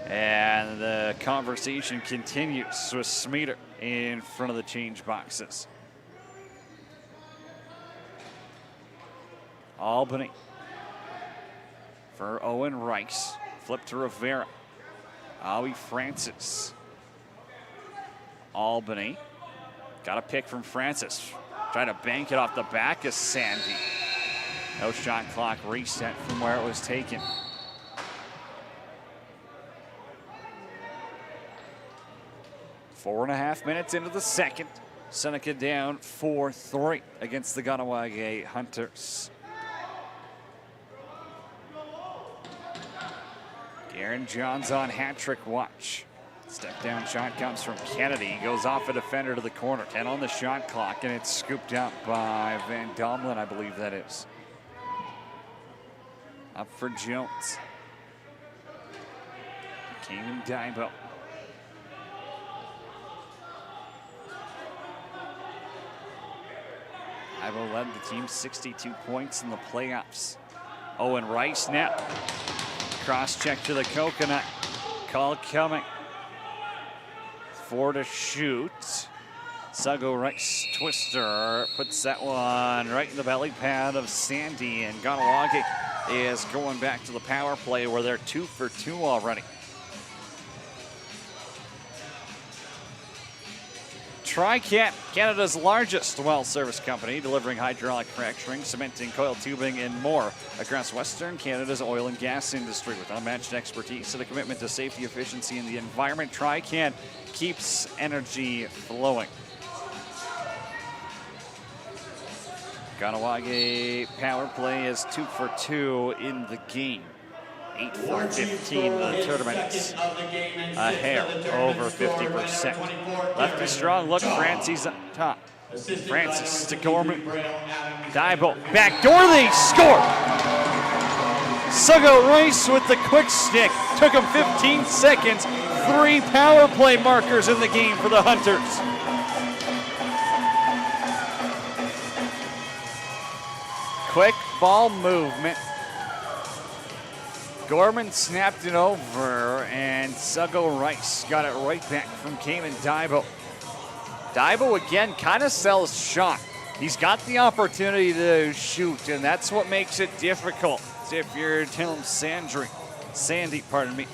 And the conversation continues with Smeater in front of the change boxes. Albany for Owen Rice. Flip to Rivera. Awi Francis. Albany. Got a pick from Francis. Trying to bank it off the back of Sandy. No shot clock reset from where it was taken. Four and a half minutes into the second. Seneca down 4-3 against the Kahnawake Hunters. Garen John's on hat trick watch. Step down shot comes from Kennedy. He goes off a defender to the corner. 10 on the shot clock, and it's scooped up by Van Domelen, I believe that is. Up for Jones. Keenan Dibo. Dibo led the team 62 points in the playoffs. Owen Rice now. Cross check to the coconut. Call coming. 4 to shoot. Sago Rice twister puts that one right in the belly pad of Sandy, and Kahnawake is going back to the power play where they're 2 for 2 already. TriCat, Canada's largest well service company, delivering hydraulic fracturing, cementing, coil tubing, and more across Western Canada's oil and gas industry. With unmatched expertise and a commitment to safety, efficiency, and the environment, TriCat keeps energy flowing. Kahnawake power play is 2 for 2 in the game. 8 for 15 in the tournament. A hair over 50%. Lefty strong look, Francis up top. Francis to Gorman. Dibo, backdoor, they score! Sago Rice with the quick stick. Took him 15 seconds. 3 power play markers in the game for the Hunters. Quick ball movement. Gorman snapped it over, and Sago Rice got it right back from Cayman Dibo. Dibo again kind of sells shot. He's got the opportunity to shoot, and that's what makes it difficult if you're Tim Sandy, pardon me.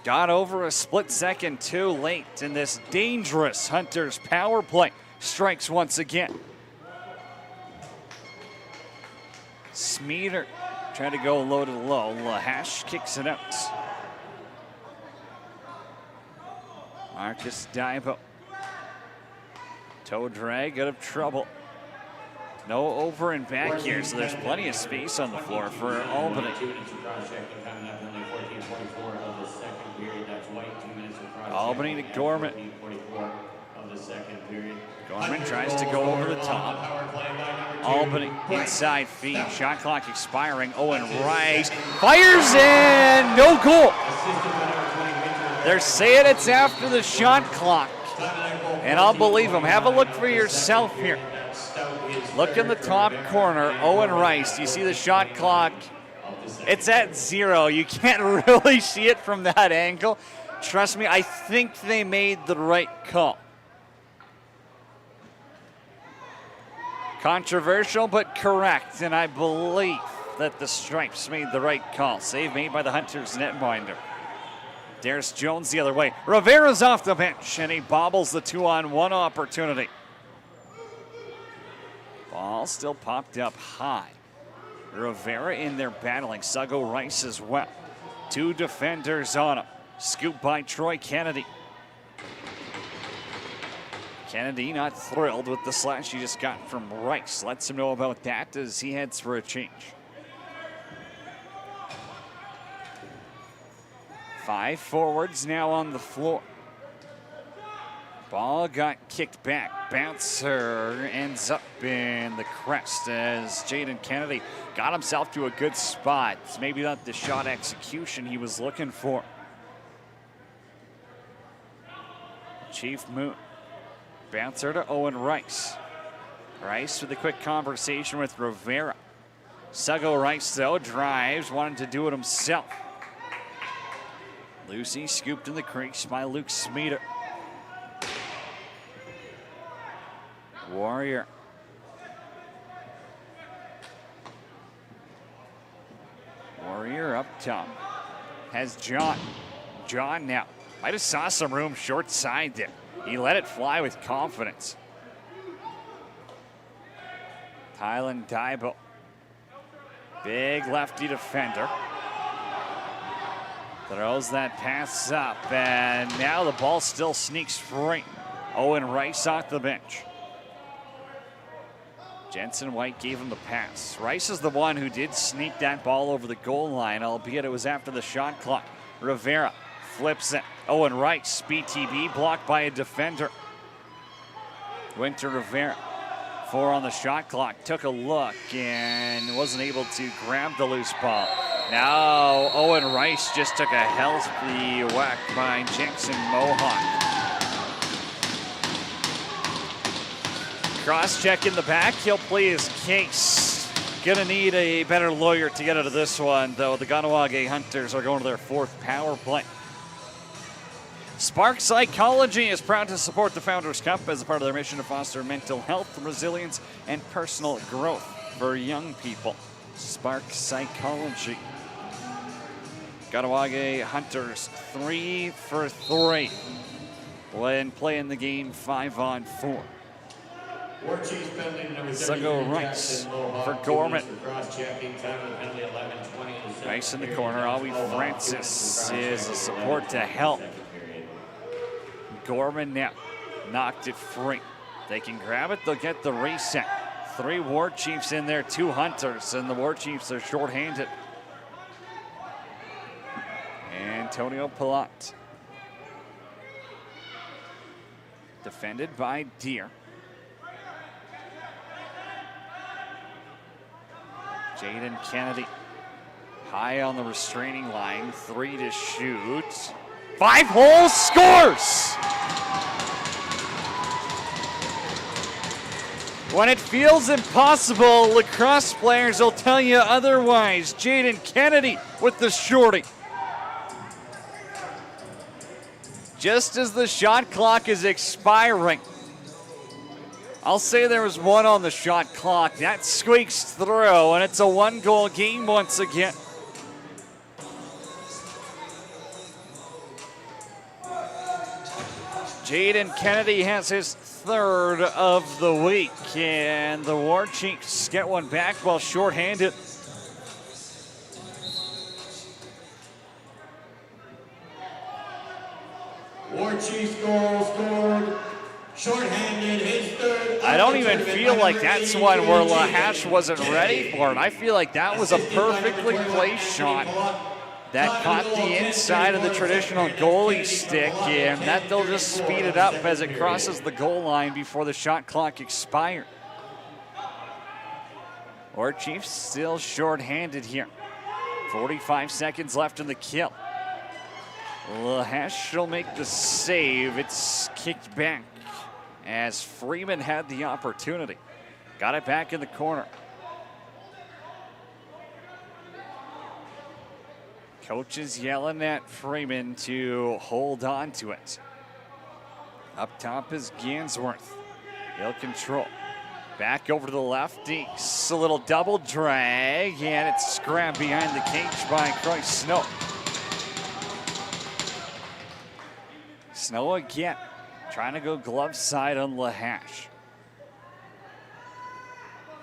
Got over a split second too late, and this dangerous Hunters power play strikes once again. Smeater trying to go low to low. Lahash kicks it out. Marcus Dibo. Toe drag out of trouble. No over and back here, so there's plenty of space on the floor for Albany. Albany to Gorman. Gorman tries to go over the top. Albany inside feed. Shot clock expiring. Owen Rice fires in. No goal. They're saying it's after the shot clock. And I'll believe them. Have a look for yourself here. Look in the top corner. Owen Rice. You see the shot clock? It's at 0. You can't really see it from that angle. Trust me, I think they made the right call. Controversial, but correct, and I believe that the Stripes made the right call. Save made by the Hunters netminder. There's Jones the other way. Rivera's off the bench, and he bobbles the 2-on-1 opportunity. Ball still popped up high. Rivera in there battling. Sago Rice as well. 2 defenders on him. Scoop by Troy Kennedy. Kennedy not thrilled with the slash he just got from Rice. Lets him know about that as he heads for a change. 5 forwards now on the floor. Ball got kicked back. Bouncer ends up in the crest as Jaden Kennedy got himself to a good spot. It's maybe not the shot execution he was looking for. Chief Moon. Bouncer to Owen Rice. Rice with a quick conversation with Rivera. Sago Rice, though, drives, wanted to do it himself. Lucy scooped in the crease by Luke Smeater. Warrior. Warrior up top. Has John. John now. Might have saw some room short side there. He let it fly with confidence. Tylen Dibo. Big lefty defender. Throws that pass up, and now the ball still sneaks free. Owen Rice off the bench. Jensen White gave him the pass. Rice is the one who did sneak that ball over the goal line, albeit it was after the shot clock. Rivera Flips it. Owen Rice, BTB, blocked by a defender. Winter Rivera, 4 on the shot clock. Took a look and wasn't able to grab the loose ball. Now Owen Rice just took a healthy whack by Jackson Mohawk. Cross check in the back. He'll play his case. Gonna need a better lawyer to get out of this one, though. The Kahnawake Hunters are going to their 4th power play. Spark Psychology is proud to support the Founders Cup as a part of their mission to foster mental health, resilience, and personal growth for young people. Spark Psychology. Kahnawake Hunters 3 for 3 when playing the game 5-on-4. WarChiefs penalty number 33, Rice for Gorman. Cross-checking, time of the penalty 11:20. Rice in the corner. Ollie Francis is a support to help. Gorman now knocked it free. They can grab it, they'll get the reset. 3 WarChiefs in there, 2 Hunters, and the WarChiefs are shorthanded. Antonio Palat. Defended by Deer. Jaden Kennedy high on the restraining line, 3 to shoot. 5 holes, scores! When it feels impossible, lacrosse players will tell you otherwise. Jaden Kennedy with the shorty. Just as the shot clock is expiring, I'll say there was 1 on the shot clock. That squeaks through, and it's a 1-goal game once again. Jaden Kennedy has his 3rd of the week, and the WarChiefs get one back while shorthanded. WarChiefs goal scored, shorthanded, his 3rd. I don't even feel like that's one where Lahash wasn't ready for it. I feel like that was a perfectly placed shot that caught the inside of the traditional goalie stick, and that they'll just speed it up as it crosses the goal line before the shot clock expires. WarChiefs still shorthanded here. 45 seconds left in the kill. Lahash will make the save. It's kicked back as Freeman had the opportunity. Got it back in the corner. Coach is yelling at Freeman to hold on to it. Up top is Gansworth. He'll control. Back over to the lefty. A little double drag, and it's scrapped behind the cage by Croy Snow. Snow again, trying to go glove side on Lahash.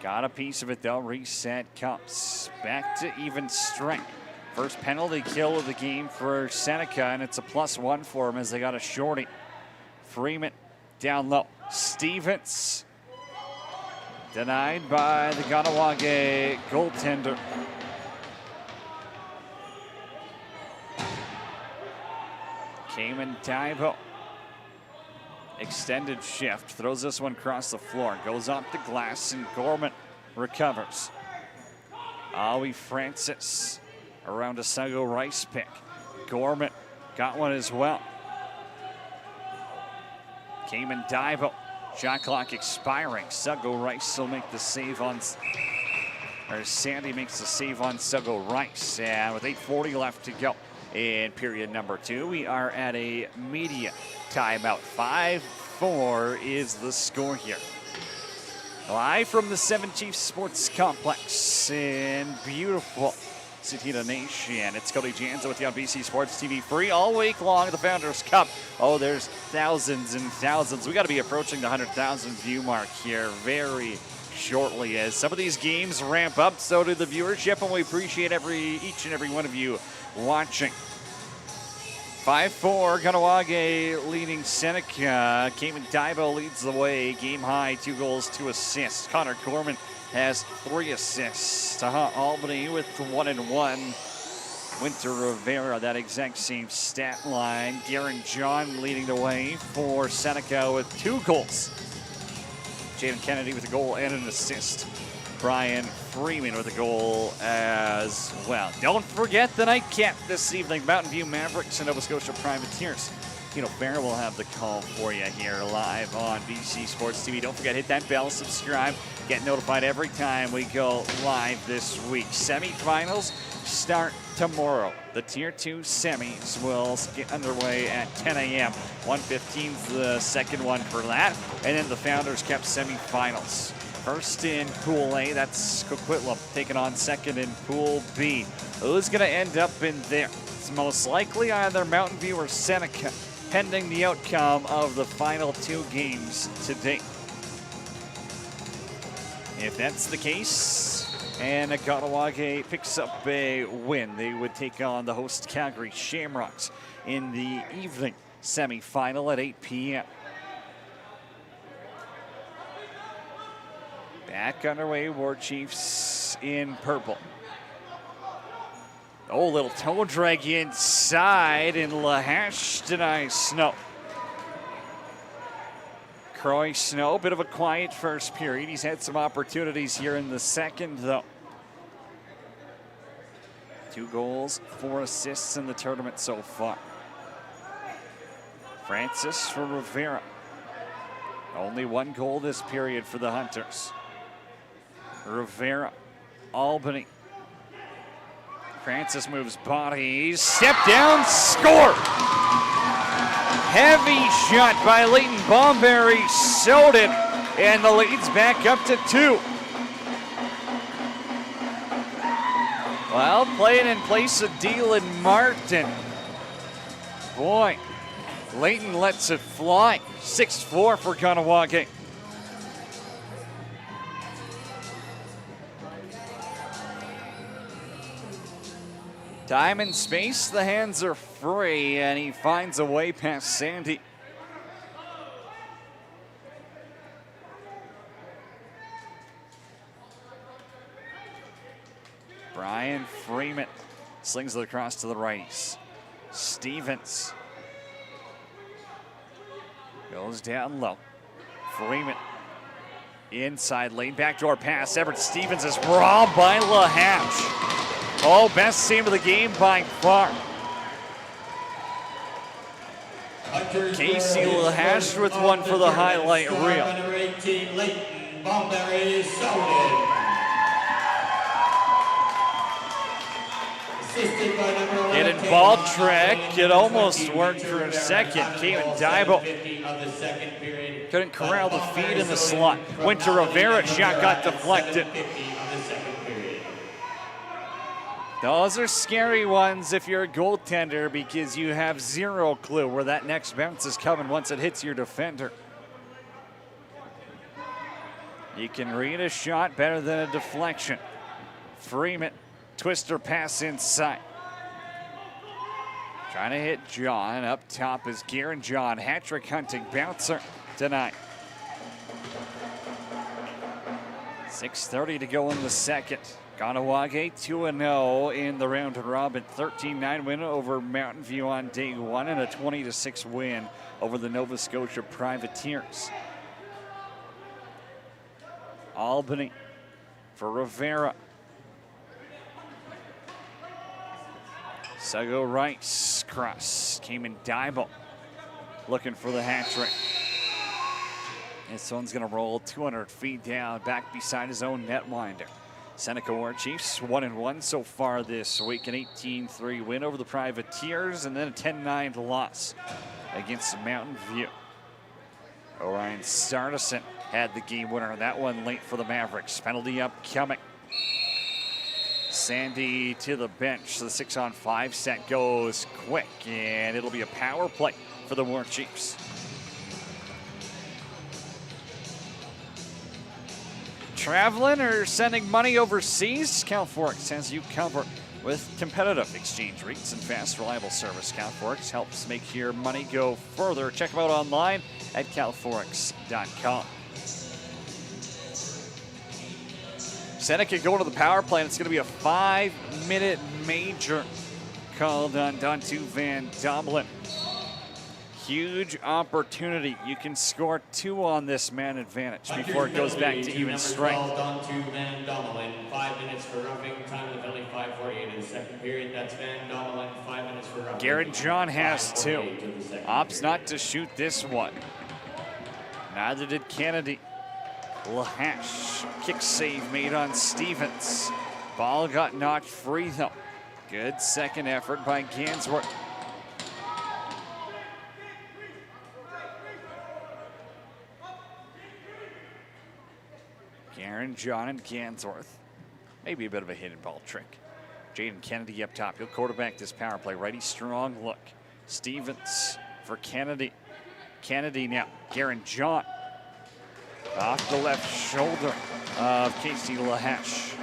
Got a piece of it though, reset comes. Back to even strength. First penalty kill of the game for Seneca, and it's a +1 for him as they got a shorty. Freeman down low. Stevens denied by the Kahnawake goaltender. Cayman Tybo. Extended shift, throws this one across the floor, goes off the glass, and Gorman recovers. Ollie Francis around a Sago Rice pick. Gorman got one as well. Cayman Tybo. Shot clock expiring. Sago Rice will make the save on, or Sandy makes the save on Sago Rice. And with 8:40 left to go in period number 2, we are at a media timeout. 5-4 is the score here. Live from the Seven Chiefs Sports Complex in beautiful Satita Nation. It's Cody Janza with you on BC Sports TV, free all week long. The Founders Cup. Oh, there's thousands and thousands. We got to be approaching the 100,000 view mark here very shortly. As some of these games ramp up, so do the viewership, and we appreciate each and every one of you watching. 5-4, Kahnawake leading Seneca. Cayman Tybo leads the way. Game high, 2 goals, 2 assists. Connor Gorman has 3 assists. Taha Albany with 1 and 1. Winter Rivera, that exact same stat line. Garen John leading the way for Seneca with 2 goals. Jaden Kennedy with a goal and an assist. Brian Freeman with a goal as well. Don't forget the nightcap this evening. Mountain View Mavericks and Nova Scotia Privateers. Tino Farah will have the call for you here live on BC Sports TV. Don't forget, hit that bell, subscribe, get notified every time we go live this week. Semifinals start tomorrow. The Tier 2 semis will get underway at 10 a.m. 1:15 is the second one for that. And then the Founders Cup semifinals. First in Pool A, that's Coquitlam taking on second in Pool B. Who's going to end up in there? It's most likely either Mountain View or Seneca, pending the outcome of the final 2 games today. If that's the case, and Kahnawake picks up a win, they would take on the host Calgary Shamrocks in the evening semifinal at 8 p.m. Back underway, WarChiefs in purple. Oh, little toe drag inside, and Lahash denies Snow. Croy Snow, bit of a quiet first period. He's had some opportunities here in the second, though. 2 goals, 4 assists in the tournament so far. Francis for Rivera. Only 1 goal this period for the Hunters. Rivera, Albany. Francis moves body, step down, score! Heavy shot by Leighton Bomberry, sewed it, and the lead's back up to 2. Well, playing in place of Dylan Martin. Boy, Leighton lets it fly. 6-4 for Kahnawake. Time and space, the hands are free, and he finds a way past Sandy. Brian Freeman slings it across to the righties. Stevens goes down low. Freeman inside lane, backdoor pass. Everett Stevens is robbed by Lahash. Oh, best save of the game by far. Casey Lahash with one for the highlight reel. Number 18, Leighton Bomberry Soden. Assisted by number 11. Getting ball track, it almost worked for a second. Came in Dibo. Couldn't corral the feed in the slot. Winter Rivera shot got deflected. Those are scary ones if you're a goaltender, because you have 0 clue where that next bounce is coming once it hits your defender. You can read a shot better than a deflection. Freeman, twister pass inside. Trying to hit John. Up top is Garen John. Hat-trick hunting bouncer tonight. 6:30 to go in the second. Kahnawake 2-0 in the round robin. 13-9 win over Mountain View on day 1 and a 20-6 win over the Nova Scotia Privateers. Albany for Rivera. Sago Rice cross came in Dibo, looking for the hat trick. This one's gonna roll 200 feet down, back beside his own netminder. Seneca WarChiefs 1-1 so far this week, an 18-3 win over the Privateers, and then a 10-9 loss against Mountain View. Orion Stardison had the game winner, that one late for the Mavericks. Penalty upcoming. Sandy to the bench. The 6-on-5 set goes quick, and it'll be a power play for the WarChiefs. Traveling or sending money overseas? CalForex has you covered with competitive exchange rates and fast, reliable service. CalForex helps make your money go further. Check them out online at calforex.com. Seneca going to the power play, and it's going to be a 5-minute major called on Dontu Van Domelen. Huge opportunity. You can score 2 on this man advantage before it goes back to even strength. Dontu Van Domelen, 5 minutes for roughing. Time of the penalty, 5:48 in the second period. That's Van Domelen, 5 minutes for roughing. Garrett John has 2. Opts not to shoot this one. Neither did Kennedy. Lahash, kick save made on Stevens. Ball got knocked free though. Good second effort by Gansworth. Garen, John, and Gansworth. Maybe a bit of a hidden ball trick. Jaden Kennedy up top. He'll quarterback this power play. Righty strong look. Stevens for Kennedy. Kennedy now. Garen John. Off the left shoulder of Casey Lahash.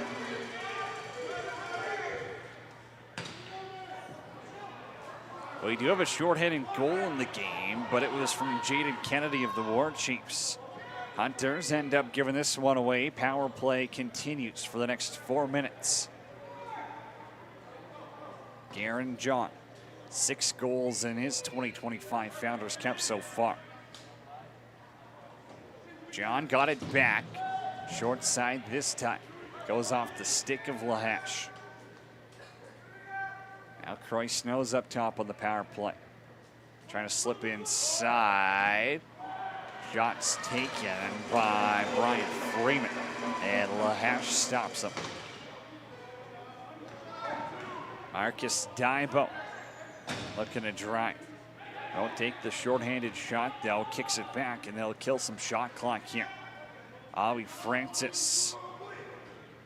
We do have a shorthanded goal in the game, but it was from Jaden Kennedy of the WarChiefs. Hunters end up giving this one away. Power play continues for the next 4 minutes. Garen John, 6 goals in his 2025 Founders Cup so far. John got it back. Short side this time. Goes off the stick of Lahash. Now Croy Snow's up top on the power play. Trying to slip inside. Shots taken by Brian Freeman. And Lahash stops him. Marcus Daibo looking to drive. Don't take the shorthanded shot though. Kicks it back and they'll kill some shot clock here. Avi Francis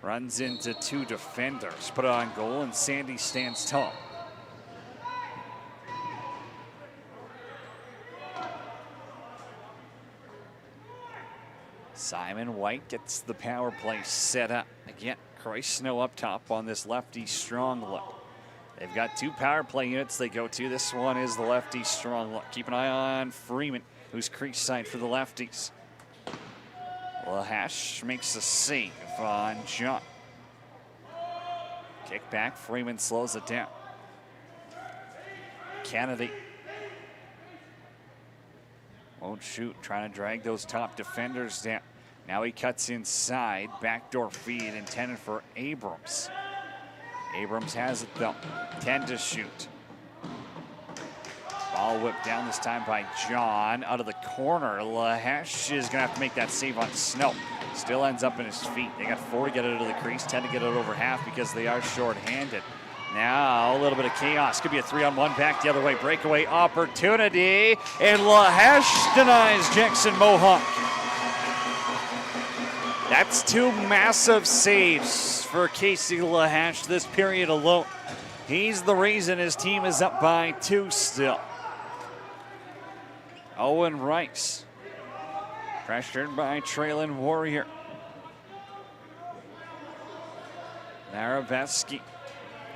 runs into 2 defenders. Put it on goal and Sandy stands tall. Simon White gets the power play set up. Again, Croy Snow up top on this lefty strong look. They've got 2 power play units they go to. This one is the lefty strong look. Keep an eye on Freeman, who's crease side for the lefties. Lahash makes a save on John. Kick back, Freeman slows it down. Kennedy won't shoot, trying to drag those top defenders down. Now he cuts inside, backdoor feed intended for Abrams. Abrams has it though, 10 to shoot. Ball whipped down this time by John out of the corner. Lahash is gonna have to make that save on Snow. Still ends up in his feet. They got 4 to get it to the crease, 10 to get it over half because they are short-handed. Now a little bit of chaos. Could be a 3-on-1 back the other way. Breakaway opportunity. And Lahash denies Jackson Mohawk. That's 2 massive saves for Casey Lahash this period alone. He's the reason his team is up by 2 still. Owen Rice, pressured by Traylon Warrior. Narabeski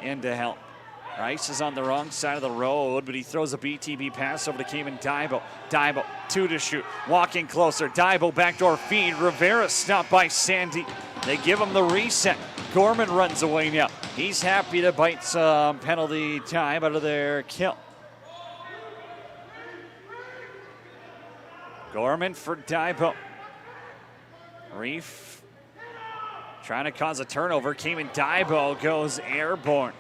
into help. Rice is on the wrong side of the road, but he throws a BTB pass over to Cayman Daibo. Daibo, 2 to shoot, walking closer. Daibo, backdoor feed. Rivera stopped by Sandy. They give him the reset. Gorman runs away now. He's happy to bite some penalty time out of their kill. Gorman for Daibo. Reef trying to cause a turnover. Cayman Daibo goes airborne.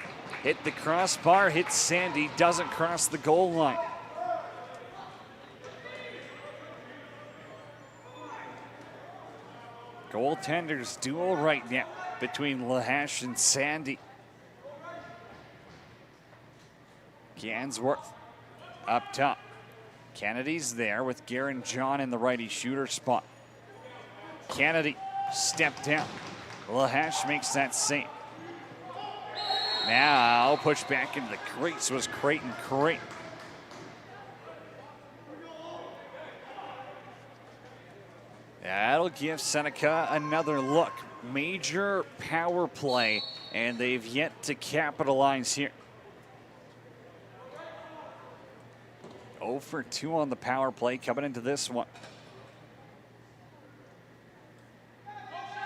Hit the crossbar, hits Sandy, doesn't cross the goal line. Goaltenders duel right now between Lahash and Sandy. Gansworth up top. Kennedy's there with Garen John in the righty shooter spot. Kennedy stepped down. Lahash makes that save. Now push back into the crease was Creighton Creighton. That'll give Seneca another look. Major power play, and they've yet to capitalize here. 0 for 2 on the power play coming into this one.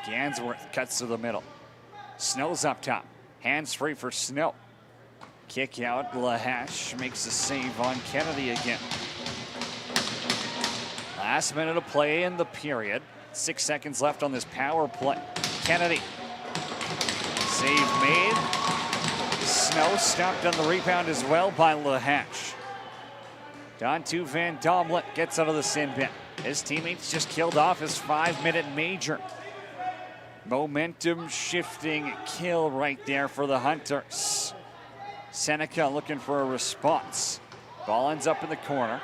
Gansworth cuts to the middle. Snow's up top. Hands free for Snow. Kick out, Lahash makes a save on Kennedy again. Last minute of play in the period. 6 seconds left on this power play. Kennedy, save made. Snow stopped on the rebound as well by Lahash. Down to Van Domlet, gets out of the sin bin. His teammates just killed off his 5-minute major. Momentum shifting kill right there for the Hunters. Seneca looking for a response. Ball ends up in the corner.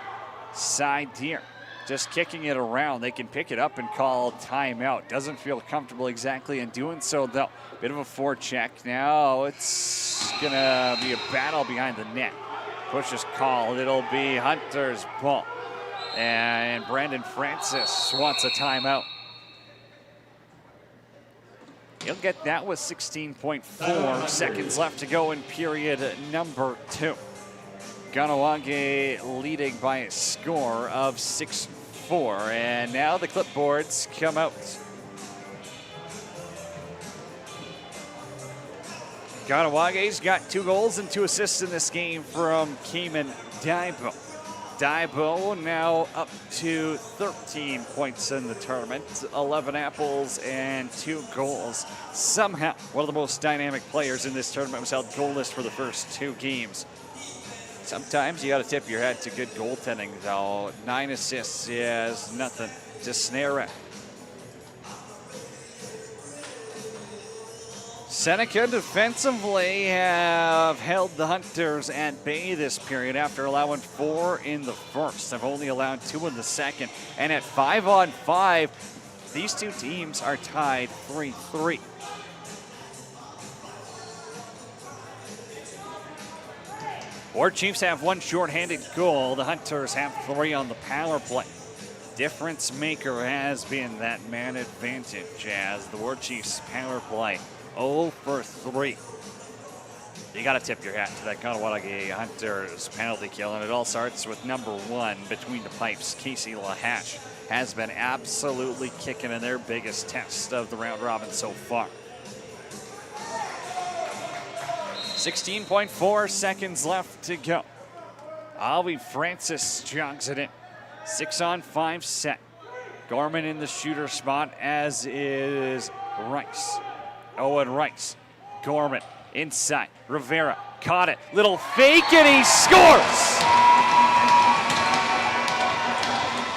Side deer, just kicking it around. They can pick it up and call timeout. Doesn't feel comfortable exactly in doing so though. Bit of a forecheck. Now it's gonna be a battle behind the net. Push is called. It'll be Hunter's ball. And Brandon Francis wants a timeout. He'll get that with 16.4 seconds left to go in period number 2. Kahnawake leading by a score of 6-4. And now the clipboards come out. Kahnawake's got 2 goals and 2 assists in this game from Cayman Daibo. Daibo now up to 13 points in the tournament, 11 apples and 2 goals. Somehow, one of the most dynamic players in this tournament was held goalless for the first 2 games. Sometimes you got to tip your hat to good goaltending, though. 9 assists is nothing to snare at. Seneca defensively have held the Hunters at bay this period after allowing 4 in the first. They've only allowed 2 in the second. And at 5-on-5, these 2 teams are tied 3-3. WarChiefs have 1 shorthanded goal. The Hunters have 3 on the power play. Difference maker has been that man advantage as the WarChiefs power play 0 for 3. You got to tip your hat to that Kahnawake Hunters penalty kill, and it all starts with number 1 between the pipes. Casey Lahash has been absolutely kicking in their biggest test of the round robin so far. 16.4 seconds left to go. Alvy Francis jogs it in. 6-on-5 set. Gorman in the shooter spot, as is Rice. Owen Rice. Gorman inside. Rivera caught it. Little fake, and he scores!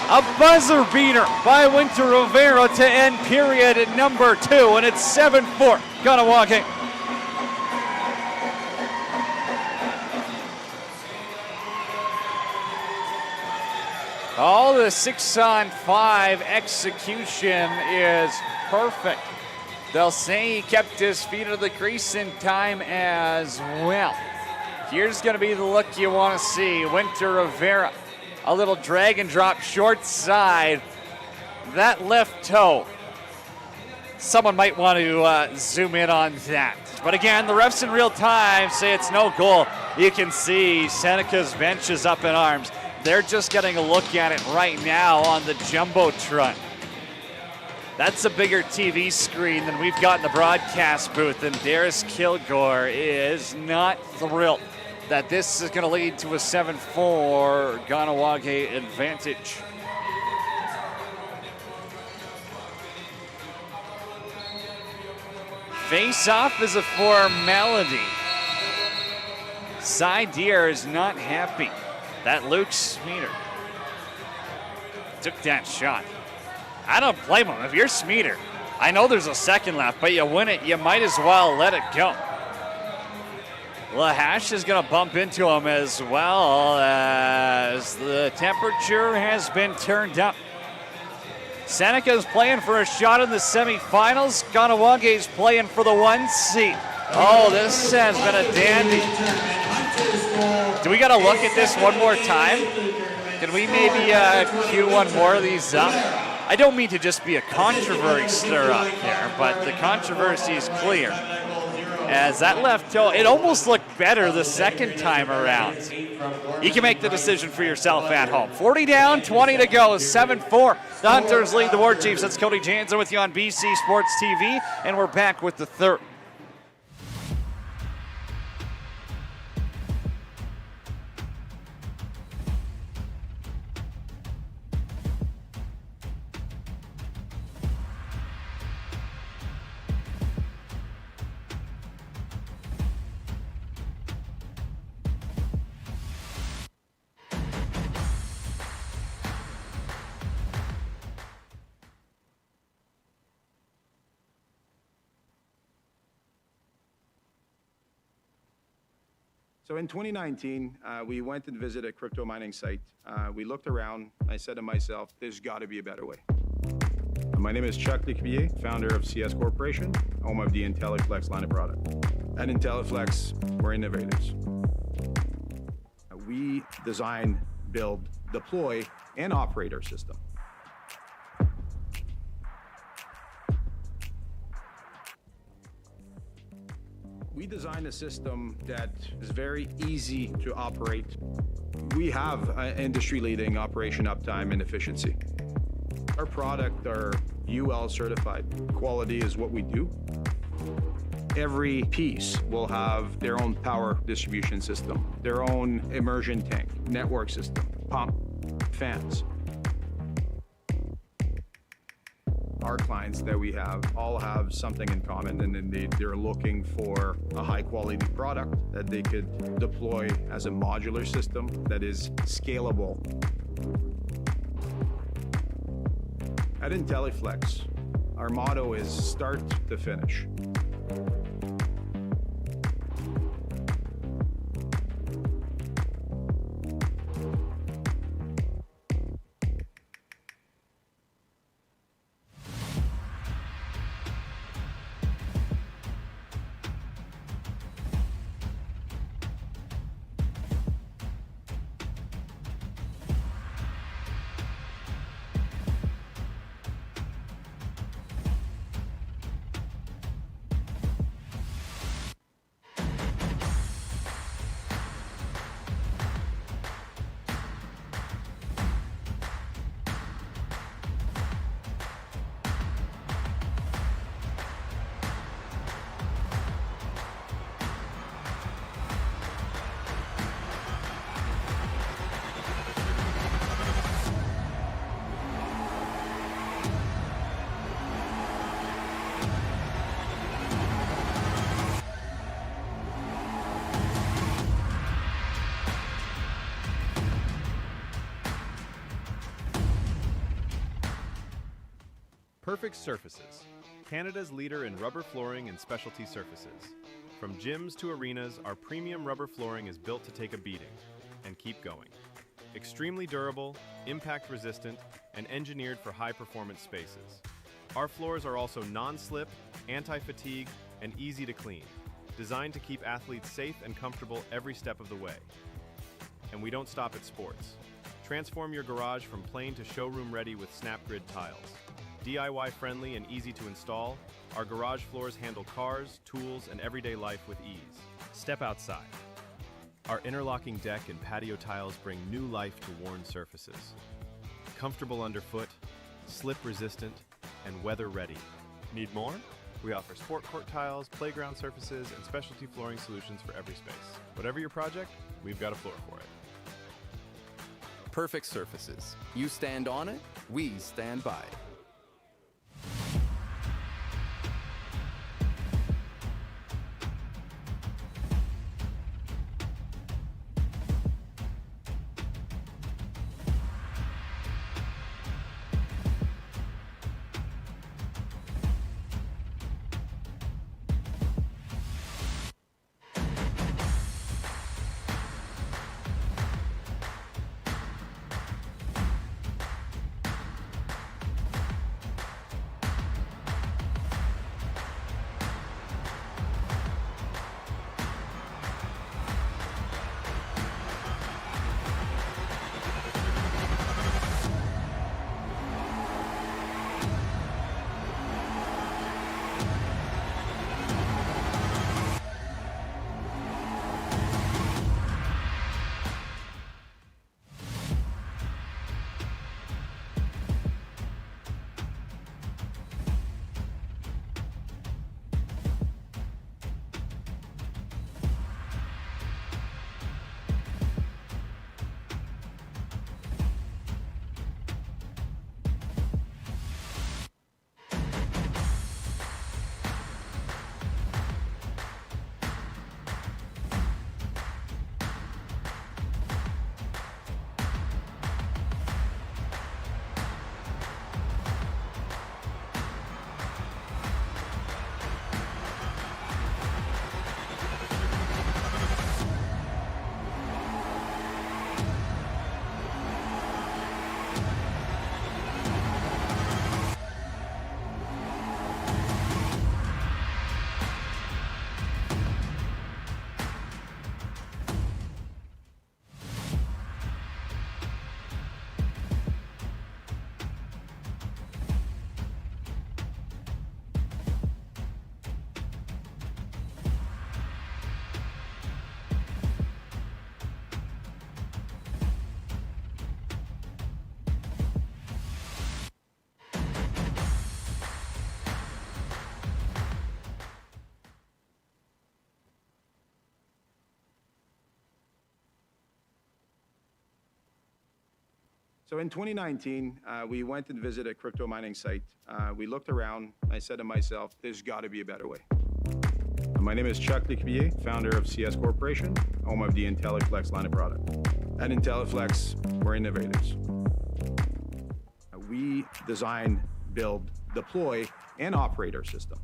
A buzzer beater by Winter Rivera to end period number 2, and it's 7-4. Kahnawake. All the 6-on-5 execution is perfect. They'll say he kept his feet at the crease in time as well. Here's going to be the look you want to see. Winter Rivera, a little drag and drop short side. That left toe. Someone might want to zoom in on that. But again, the refs in real time say it's no goal. You can see Seneca's bench is up in arms. They're just getting a look at it right now on the Jumbotron. That's a bigger TV screen than we've got in the broadcast booth, and Darius Kilgore is not thrilled that this is going to lead to a 7-4 Kahnawake advantage. Face-off is a formality. Side Deer is not happy that Luke Smeater took that shot. I don't blame him. If you're Smeater, I know there's a second left, but you win it, you might as well let it go. Lahash is going to bump into him as well as the temperature has been turned up. Seneca's playing for a shot in the semifinals. Kahnawake's playing for the 1 seed. Oh, this has been a dandy. Do we got to look at this one more time? Can we maybe cue one more of these up? I don't mean to just be a controversy stir up here, but the controversy is clear. As that left toe, it almost looked better the second time around. You can make the decision for yourself at home. 40 down, 20 to go, 7-4. The Hunters lead the WarChiefs. That's Cody Jansen with you on BC Sports TV, and we're back with the third. So in 2019, we went and visited a crypto mining site. We looked around. I said to myself, there's got to be a better way. My name is Chuck Lecuyer, founder of CS Corporation, home of the IntelliFlex line of product. At IntelliFlex, we're innovators. We design, build, deploy, and operate our system. We design a system that is very easy to operate. We have industry-leading operation uptime and efficiency. Our product are UL certified. Quality is what we do. Every piece will have their own power distribution system, their own immersion tank, network system, pump, fans. Our clients that we have all have something in common, and they're looking for a high quality product that they could deploy as a modular system that is scalable. At IntelliFlex, our motto is start to finish. Perfect Surfaces, Canada's leader in rubber flooring and specialty surfaces. From gyms to arenas, our premium rubber flooring is built to take a beating and keep going. Extremely durable, impact resistant, and engineered for high-performance spaces. Our floors are also non-slip, anti-fatigue, and easy to clean, designed to keep athletes safe and comfortable every step of the way. And we don't stop at sports. Transform your garage from plain to showroom ready with SnapGrid tiles. DIY friendly and easy to install, our garage floors handle cars, tools, and everyday life with ease. Step outside. Our interlocking deck and patio tiles bring new life to worn surfaces. Comfortable underfoot, slip resistant, and weather ready. Need more? We offer sport court tiles, playground surfaces, and specialty flooring solutions for every space. Whatever your project, we've got a floor for it. Perfect Surfaces. You stand on it, we stand by it. So in 2019, we went and visited a crypto mining site. We looked around. I said to myself, there's got to be a better way. My name is Chuck Lecuyer, founder of CS Corporation, home of the IntelliFlex line of product. At IntelliFlex, we're innovators. We design, build, deploy, and operate our system.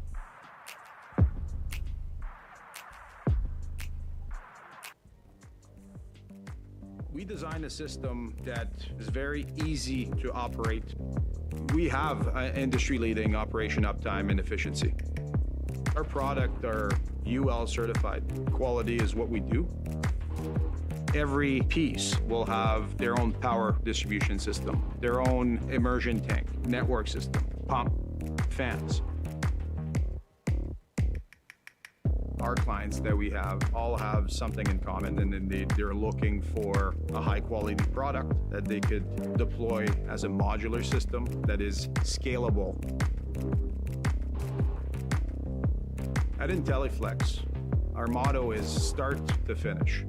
We design a system that is very easy to operate. We have industry-leading operation uptime and efficiency. Our product are UL certified. Quality is what we do. Every piece will have their own power distribution system, their own immersion tank, network system, pump, fans. Our clients that we have all have something in common, and then they're looking for a high quality product that they could deploy as a modular system that is scalable. At IntelliFlex, our motto is start to finish.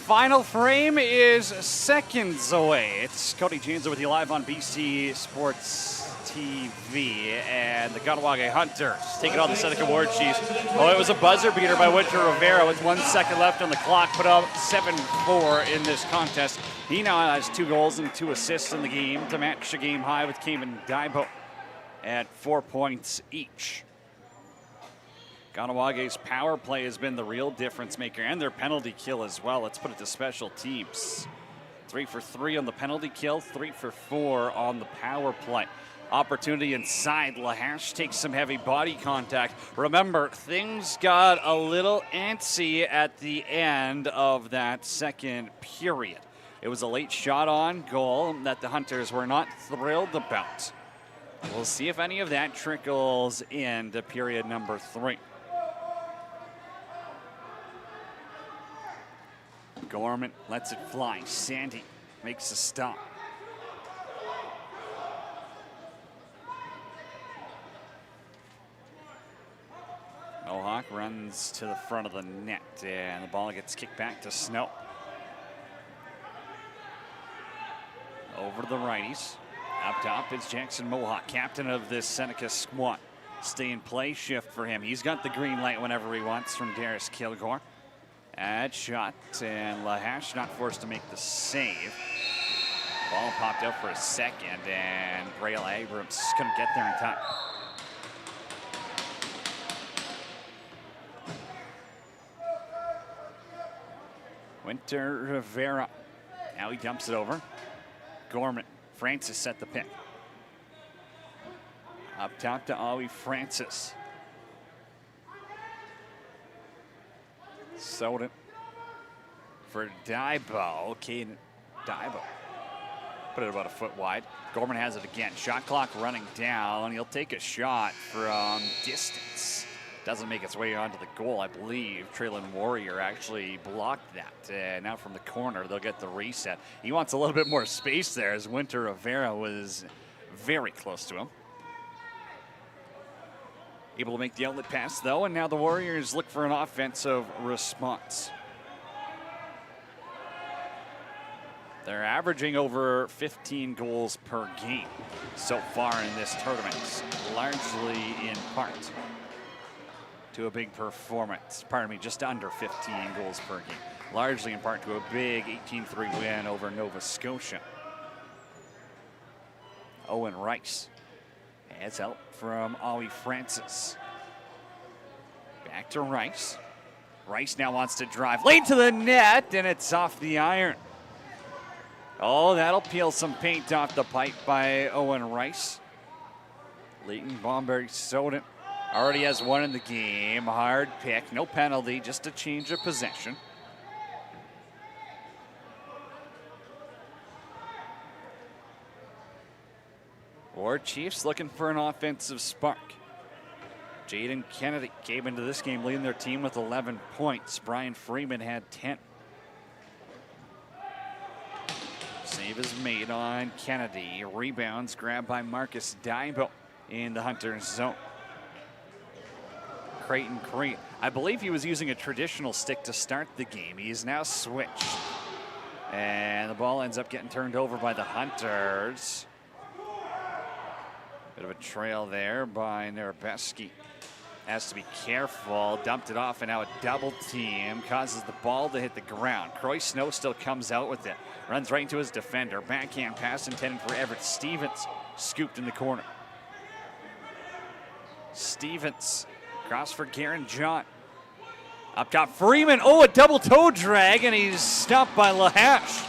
Final frame is seconds away. It's Cody Janza with you live on BC Sports TV, and the Kahnawake Hunters taking on the Seneca WarChiefs. Oh, it was a buzzer beater by Winter Rivera with 1 second left on the clock. Put up 7-4 in this contest. He now has 2 goals and 2 assists in the game to match the game high with Cayman Daibo at 4 points each. Kahnawake's power play has been the real difference maker, and their penalty kill as well. Let's put it to special teams. 3 for 3 on the penalty kill, 3 for 4 on the power play. Opportunity inside. Lahash takes some heavy body contact. Remember, things got a little antsy at the end of that second period. It was a late shot on goal that the Hunters were not thrilled about. We'll see if any of that trickles into period number 3. Gorman lets it fly. Sandy makes a stop. Mohawk runs to the front of the net, and the ball gets kicked back to Snow. Over to the righties. Up top is Jackson Mohawk, captain of this Seneca squad. stay in play shift for him. He's got the green light whenever he wants from Darius Kilgore. Ad shot, and Lahash not forced to make the save. Ball popped out for a second, and Braille Abrams couldn't get there in time. Winter Rivera. Now he dumps it over. Gorman. Francis set the pick. Up top to Awi Francis. Soden for Daibo. Caden Daibo. Put it about a foot wide. Gorman has it again. Shot clock running down. He'll take a shot from distance. Doesn't make its way onto the goal, I believe. Traylon Warrior actually blocked that. Now from the corner, they'll get the reset. He wants a little bit more space there as Winter Rivera was very close to him. Able to make the outlet pass, though, and now the Warriors look for an offensive response. They're averaging over 15 goals per game so far in this tournament, largely in part to a big performance. Pardon me, just under 15 goals per game, largely in part to a big 18-3 win over Nova Scotia. Owen Rice has help from Awi Francis. Back to Rice. Rice now wants to drive late to the net, and it's off the iron. Oh, that'll peel some paint off the pipe by Owen Rice. Leighton Bomberg Soden already has one in the game. Hard pick, no penalty, just a change of possession. WarChiefs looking for an offensive spark. Jaden Kennedy came into this game leading their team with 11 points. Brian Freeman had 10. Save is made on Kennedy. Rebounds grabbed by Marcus Daibo in the Hunters zone. Creighton Crete. I believe he was using a traditional stick to start the game. He's now switched. And the ball ends up getting turned over by the Hunters. Bit of a trail there by Nerebeski. Has to be careful. Dumped it off, and now a double team causes the ball to hit the ground. Croy Snow still comes out with it. Runs right into his defender. Backhand pass intended for Everett Stevens. Scooped in the corner. Stevens. Cross for Garen John. Up top, Freeman. Oh, a double toe drag, and he's stopped by Lahash.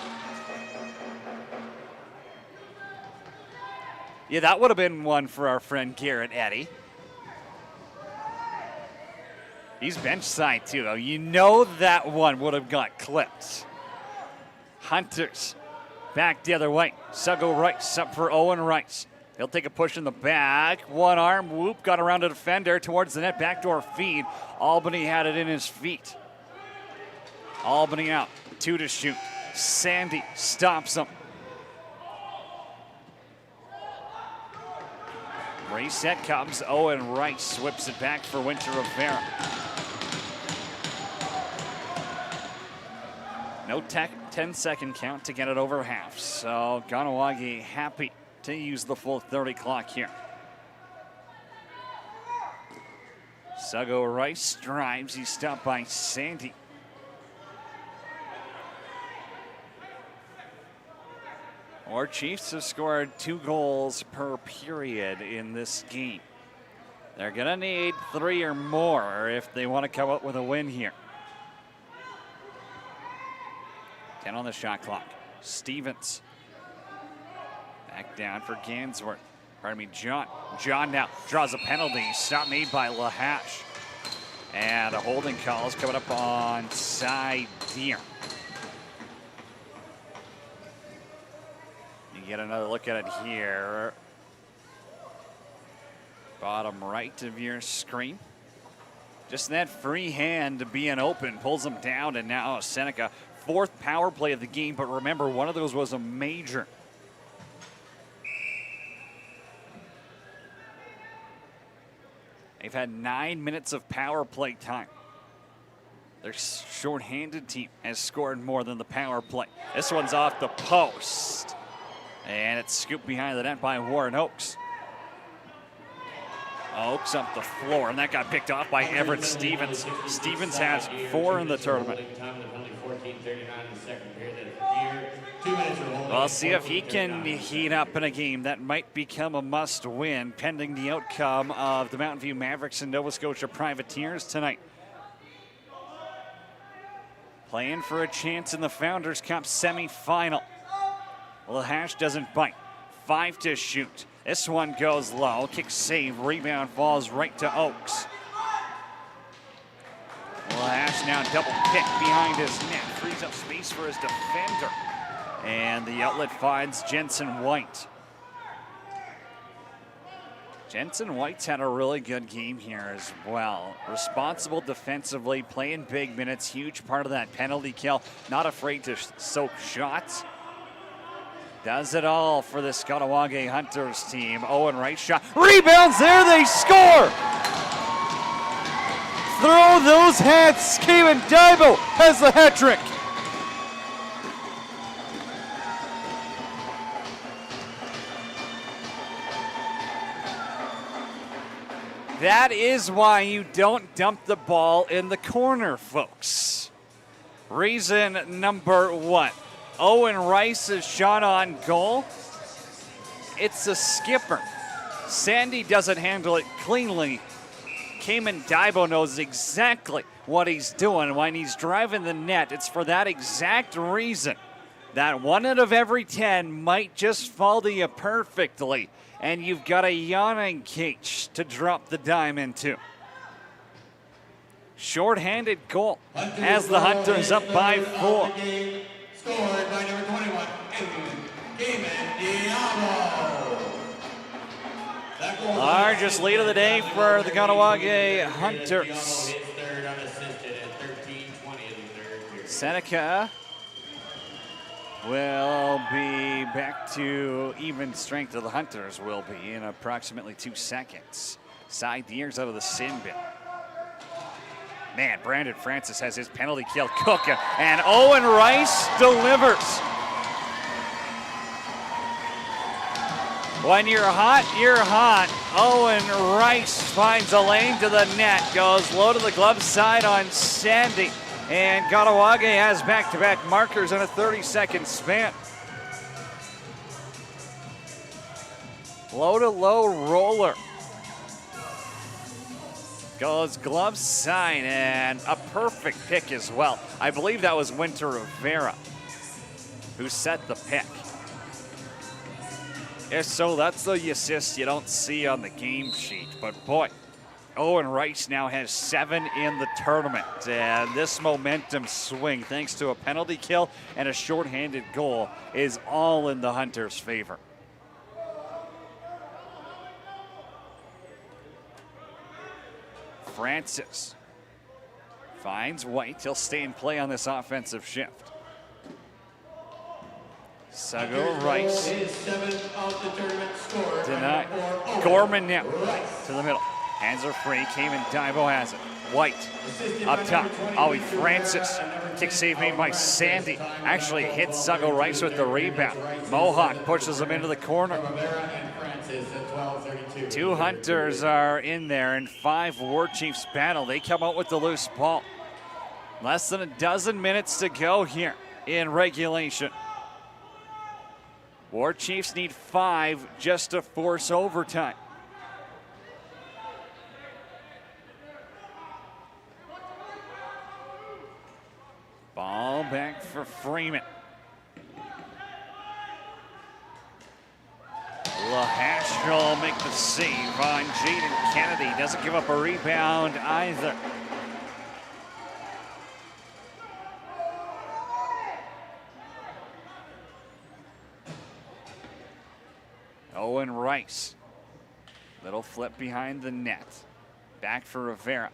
Yeah, that would have been one for our friend Garrett Eddy. He's bench side too, though. You know that one would have got clipped. Hunters back the other way. Suggo Rice up for Owen Rice. He'll take a push in the back. One arm whoop, got around a defender towards the net. Backdoor feed. Albany had it in his feet. Albany out. 2 to shoot. Sandy stops him. Reset comes. Owen Rice whips it back for Winter Rivera. No 10-second count to get it over half. So Kahnawake happy to use the full 30 clock here. Suggo Rice drives. He's stopped by Sandy. WarChiefs have scored 2 goals per period in this game. They're gonna need 3 or more if they want to come up with a win here. 10 on the shot clock. Stevens. Back down for Gansworth. Pardon me, John. John now draws a penalty. Stop made by Lahash. And a holding call is coming up on side here. You get another look at it here. Bottom right of your screen. Just that free hand being open pulls them down, and now Seneca, 4th power play of the game, but remember, one of those was a major. They've had 9 minutes of power play time. Their shorthanded team has scored more than the power play. This one's off the post. And it's scooped behind the net by Warren Oakes. Oaks up the floor, and that got picked off by Everett Stevens. Stevens has 4 in the tournament. We'll see if he can heat up in a game that might become a must-win, pending the outcome of the Mountain View Mavericks and Nova Scotia Privateers tonight. Playing for a chance in the Founders Cup semifinal. Lahash doesn't bite. 5 to shoot. This one goes low. Kick save. Rebound falls right to Oaks. Lahash now double pick behind his net. Frees up space for his defender. And the outlet finds Jensen White. Jensen White's had a really good game here as well. Responsible defensively, playing big minutes, huge part of that penalty kill. Not afraid to soak shots. Does it all for the Kahnawake Hunters team. Owen Rice shot. Rebounds there, they score! Throw those hats, Kevin Dibo has the hat trick. That is why you don't dump the ball in the corner, folks. Reason number 1. Owen Rice's shot on goal. It's a skipper. Sandy doesn't handle it cleanly. Cayman Dibo knows exactly what he's doing when he's driving the net. It's for that exact reason that 1 out of every 10 might just fall to you perfectly, and you've got a yawning cage to drop the dime into. Short-handed goal as the Hunters up by 4. Scored by number 21, Largest lead of the day for the Kahnawake Hunters. Seneca will be back to even strength of the Hunters will be in approximately 2 seconds. Side the ears out of the sin bin. Man, Brandon Francis has his penalty kill cooking, and Owen Rice delivers. When you're hot, you're hot. Owen Rice finds a lane to the net, goes low to the glove side on Sandy, and Kahnawake has back-to-back markers in a 30-second span. Low-to-low roller. Goes glove side, and a perfect pick as well. I believe that was Winter Rivera who set the pick. Yeah, so that's the assist you don't see on the game sheet. But boy, Owen Rice now has 7 in the tournament. And this momentum swing, thanks to a penalty kill and a shorthanded goal, is all in the Hunters' favor. Francis finds White. He'll stay in play on this offensive shift. Sago Rice denied. Gorman now to the middle. Hands are free. Cayman Dibo has it. White up top. Ollie Francis. Kick save made by Sandy. Actually hits Sago Rice with the rebound. Mohawk pushes him into the corner. 2 Hunters are in there and 5 WarChiefs battle. They come out with the loose ball. Less than a dozen minutes to go here in regulation. WarChiefs need 5 just to force overtime. Ball back for Freeman. Lahash will make the save on Jaden Kennedy. Doesn't give up a rebound either. Owen Rice. Little flip behind the net. Back for Rivera.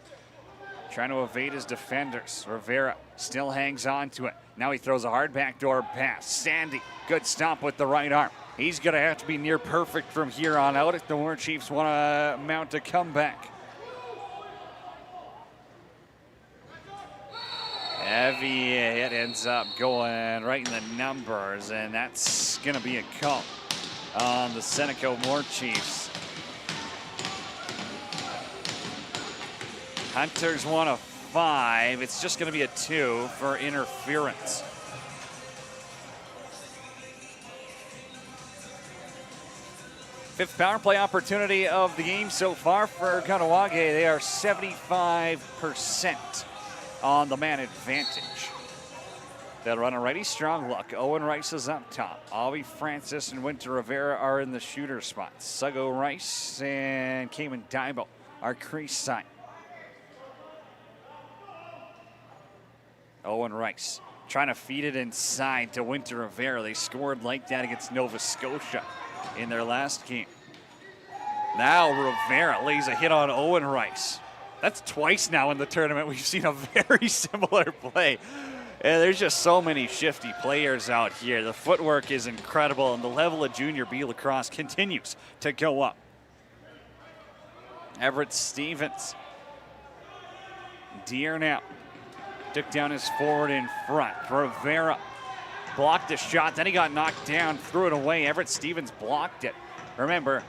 Trying to evade his defenders. Rivera still hangs on to it. Now he throws a hard backdoor pass. Sandy, good stop with the right arm. He's going to have to be near perfect from here on out if the WarChiefs want to mount a comeback. Heavy hit ends up going right in the numbers, and that's going to be a call on the Seneca WarChiefs. Hunters want a 5. It's just going to be a 2 for interference. Fifth power play opportunity of the game so far for Kahnawake. They are 75% on the man advantage. They'll run a righty strong look. Owen Rice is up top. Avi Francis and Winter Rivera are in the shooter spots. Suggo Rice and Cayman Daibo are crease side. Owen Rice trying to feed it inside to Winter Rivera. They scored like that against Nova Scotia in their last game. Now Rivera lays a hit on Owen Rice. That's twice now in the tournament we've seen a very similar play. And there's just so many shifty players out here. The footwork is incredible, and the level of Junior B lacrosse continues to go up. Everett Stevens. Deer now took down his forward in front. Rivera blocked the shot, then he got knocked down, threw it away. Everett Stevens blocked it. Remember,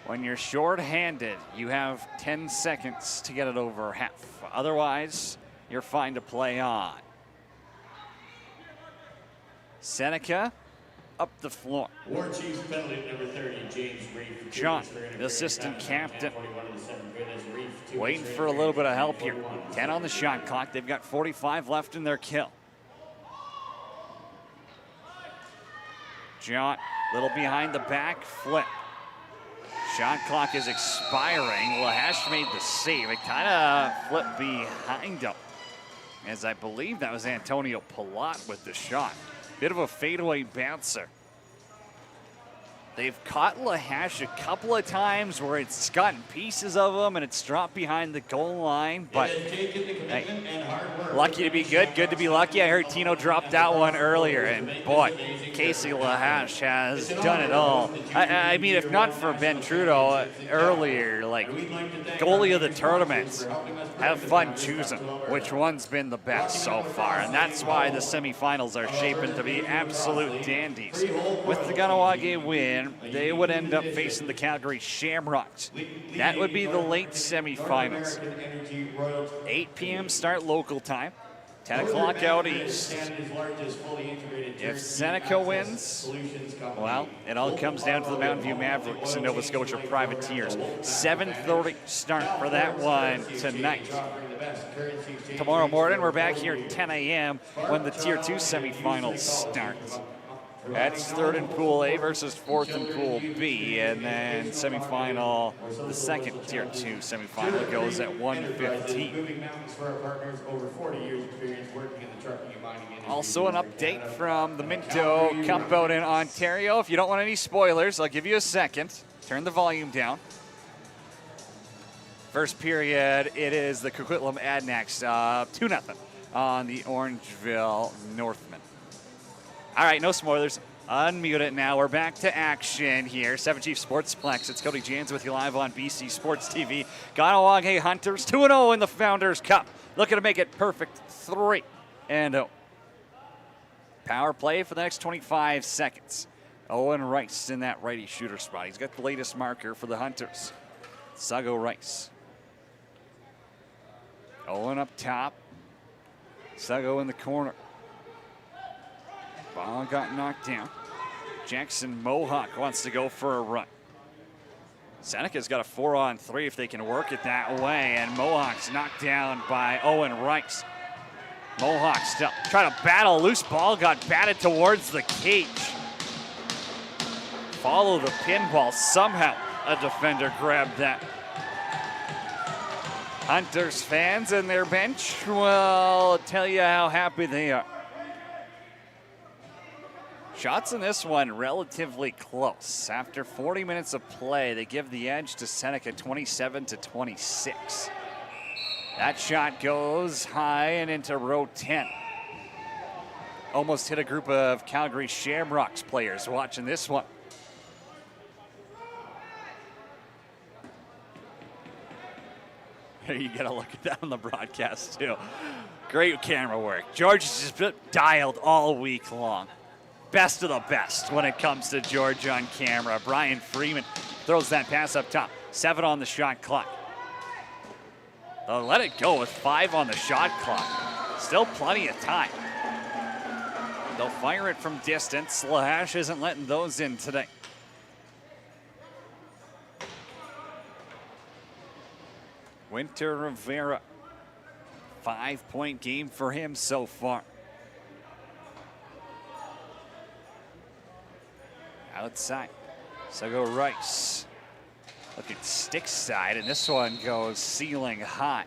when you're short-handed, you have 10 seconds to get it over half. Otherwise, you're fine to play on. Seneca up the floor. WarChiefs penalty number 30, James Reef. John, the assistant captain, waiting for a little bit of help here. 10 on the shot clock. They've got 45 left in their kill. John, little behind the back flip. Shot clock is expiring. Lahash made the save. It kind of flipped behind him, as I believe that was Antonio Palat with the shot. Bit of a fadeaway bouncer. They've caught Lahash a couple of times where it's gotten pieces of him and it's dropped behind the goal line, but hey, lucky to be good, good to be lucky. I heard Tino drop that one earlier, and boy, Casey Lahash has done it all. I mean, if not for Ben Trudeau earlier, like goalie of the tournament, have fun choosing which one's been the best so far, and that's why the semifinals are shaping to be absolute dandies. With the Kahnawake win, they would end up facing the Calgary Shamrocks. That would be the late semifinals. 8 p.m. start local time, 10 o'clock out east. If Seneca wins, well, it all comes down to the Mountain View Mavericks and Nova Scotia Privateers. 7:30 start for that one tonight. Tomorrow morning, we're back here at 10 a.m. when the Tier 2 semifinals start. That's third in Pool A versus fourth in Pool B, and then semifinal, the second Tier 2 semifinal goes at 1:15. Also an update from the Minto Cup out in Ontario. If you don't want any spoilers, I'll give you a second. Turn the volume down. First period, it is the Coquitlam Adnax 2-0 on the Orangeville Northmen. All right, no spoilers. Unmute it now. We're back to action here. 7 Chief Sportsplex. It's Cody Jans with you live on BC Sports TV. Kahnawake Hunters 2-0 in the Founders Cup. Looking to make it perfect 3-0. Power play for the next 25 seconds. Owen Rice in that righty shooter spot. He's got the latest marker for the Hunters. Suggo Rice. Owen up top. Suggo in the corner. Ball got knocked down. Jackson Mohawk wants to go for a run. Seneca's got a 4-on-3 if they can work it that way, and Mohawk's knocked down by Owen Rice. Mohawk still trying to battle. Loose ball got batted towards the cage. Follow the pinball. Somehow a defender grabbed that. Hunters fans and their bench will tell you how happy they are. Shots in this one relatively close. After 40 minutes of play, they give the edge to Seneca 27-26. That shot goes high and into row 10. Almost hit a group of Calgary Shamrocks players watching this one. You gotta look at that on the broadcast too. Great camera work. George has just been dialed all week long. Best of the best when it comes to George on camera. Brian Freeman throws that pass up top. 7 on the shot clock. They'll let it go with 5 on the shot clock. Still plenty of time. They'll fire it from distance. Lahash isn't letting those in today. Winter Rivera, 5-point game for him so far. Outside, so go Rice. Looking stick side, and this one goes ceiling high.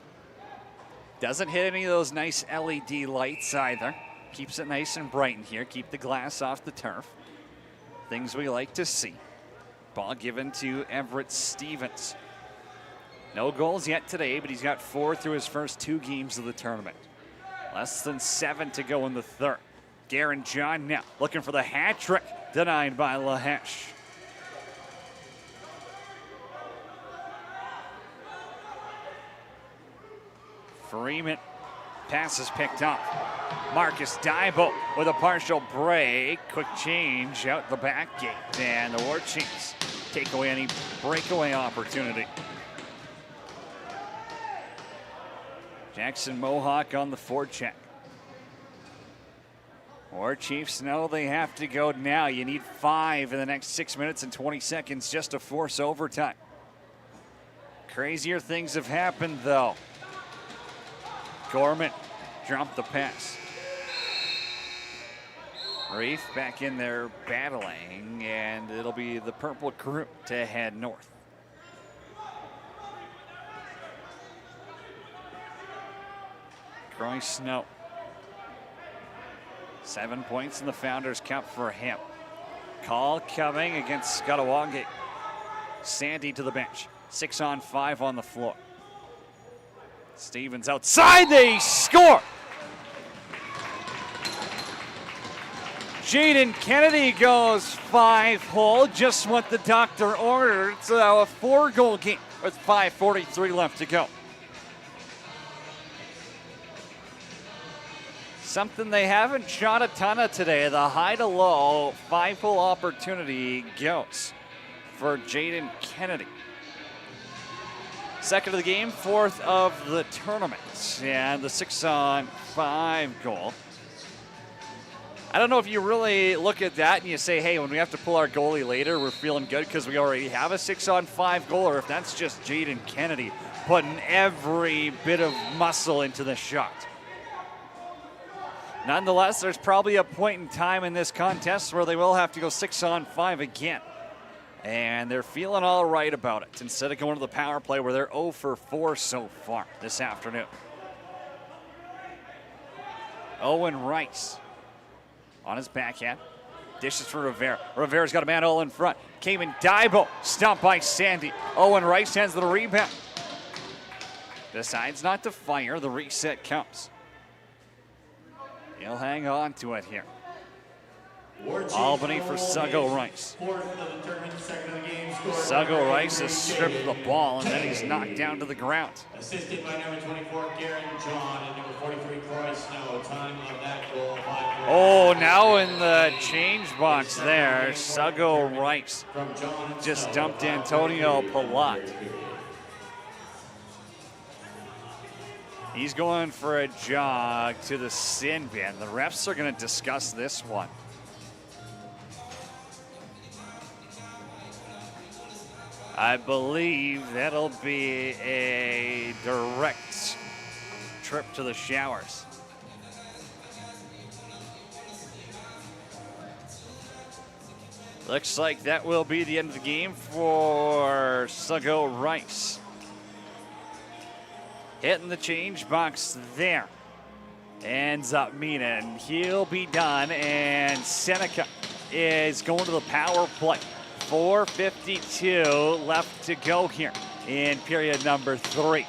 Doesn't hit any of those nice LED lights either. Keeps it nice and bright in here. Keep the glass off the turf. Things we like to see. Ball given to Everett Stevens. No goals yet today, but he's got 4 through his first 2 games of the tournament. Less than 7 to go in the third. Garen John now looking for the hat trick. Denied by Lahesh. Freeman, pass is picked up. Marcus Daibo with a partial break. Quick change out the back gate. And the WarChiefs take away any breakaway opportunity. Jackson Mohawk on the forecheck. WarChiefs know they have to go now. You need 5 in the next 6 minutes and 20 seconds just to force overtime. Crazier things have happened though. Gorman dropped the pass. Reef back in there battling, and it'll be the purple crew to head north. Troy Snow. 7 points in the Founders Cup for him. Call coming against Kahnawake. Sandy to the bench. 6-on-5 on the floor. Stevens outside, they score! Jaden Kennedy goes 5-hole, just what the doctor ordered. It's a 4-goal game with 5:43 left to go. Something they haven't shot a ton of today. The high to low 5-hole opportunity goes for Jaden Kennedy. Second of the game, 4th of the tournament, and the 6-on-5 goal. I don't know if you really look at that and you say, hey, when we have to pull our goalie later, we're feeling good because we already have a 6-on-5 goal, or if that's just Jaden Kennedy putting every bit of muscle into the shot. Nonetheless, there's probably a point in time in this contest where they will have to go 6-on-5 again. And they're feeling all right about it instead of going to the power play where they're 0 for 4 so far this afternoon. Owen Rice on his backhand. Dishes for Rivera. Rivera's got a man all in front. Cayman Daibo, stopped by Sandy. Owen Rice hands the rebound. Decides not to fire. The reset comes. He'll hang on to it here. Albany for Suggo Rice. Suggo Rice has stripped the ball and then he's knocked down to the ground. Assisted by number 24, Garen John, and number 43, Troy Snow. Time of that goal, 5. Oh, now in the change box there, Suggo Rice just dumped Antonio Palat. He's going for a jog to the sin bin. The refs are going to discuss this one. I believe that'll be a direct trip to the showers. Looks like that will be the end of the game for Suggo Rice. Hitting the change box there. Ends up meaning he'll be done, and Seneca is going to the power play. 4:52 left to go here in period number 3.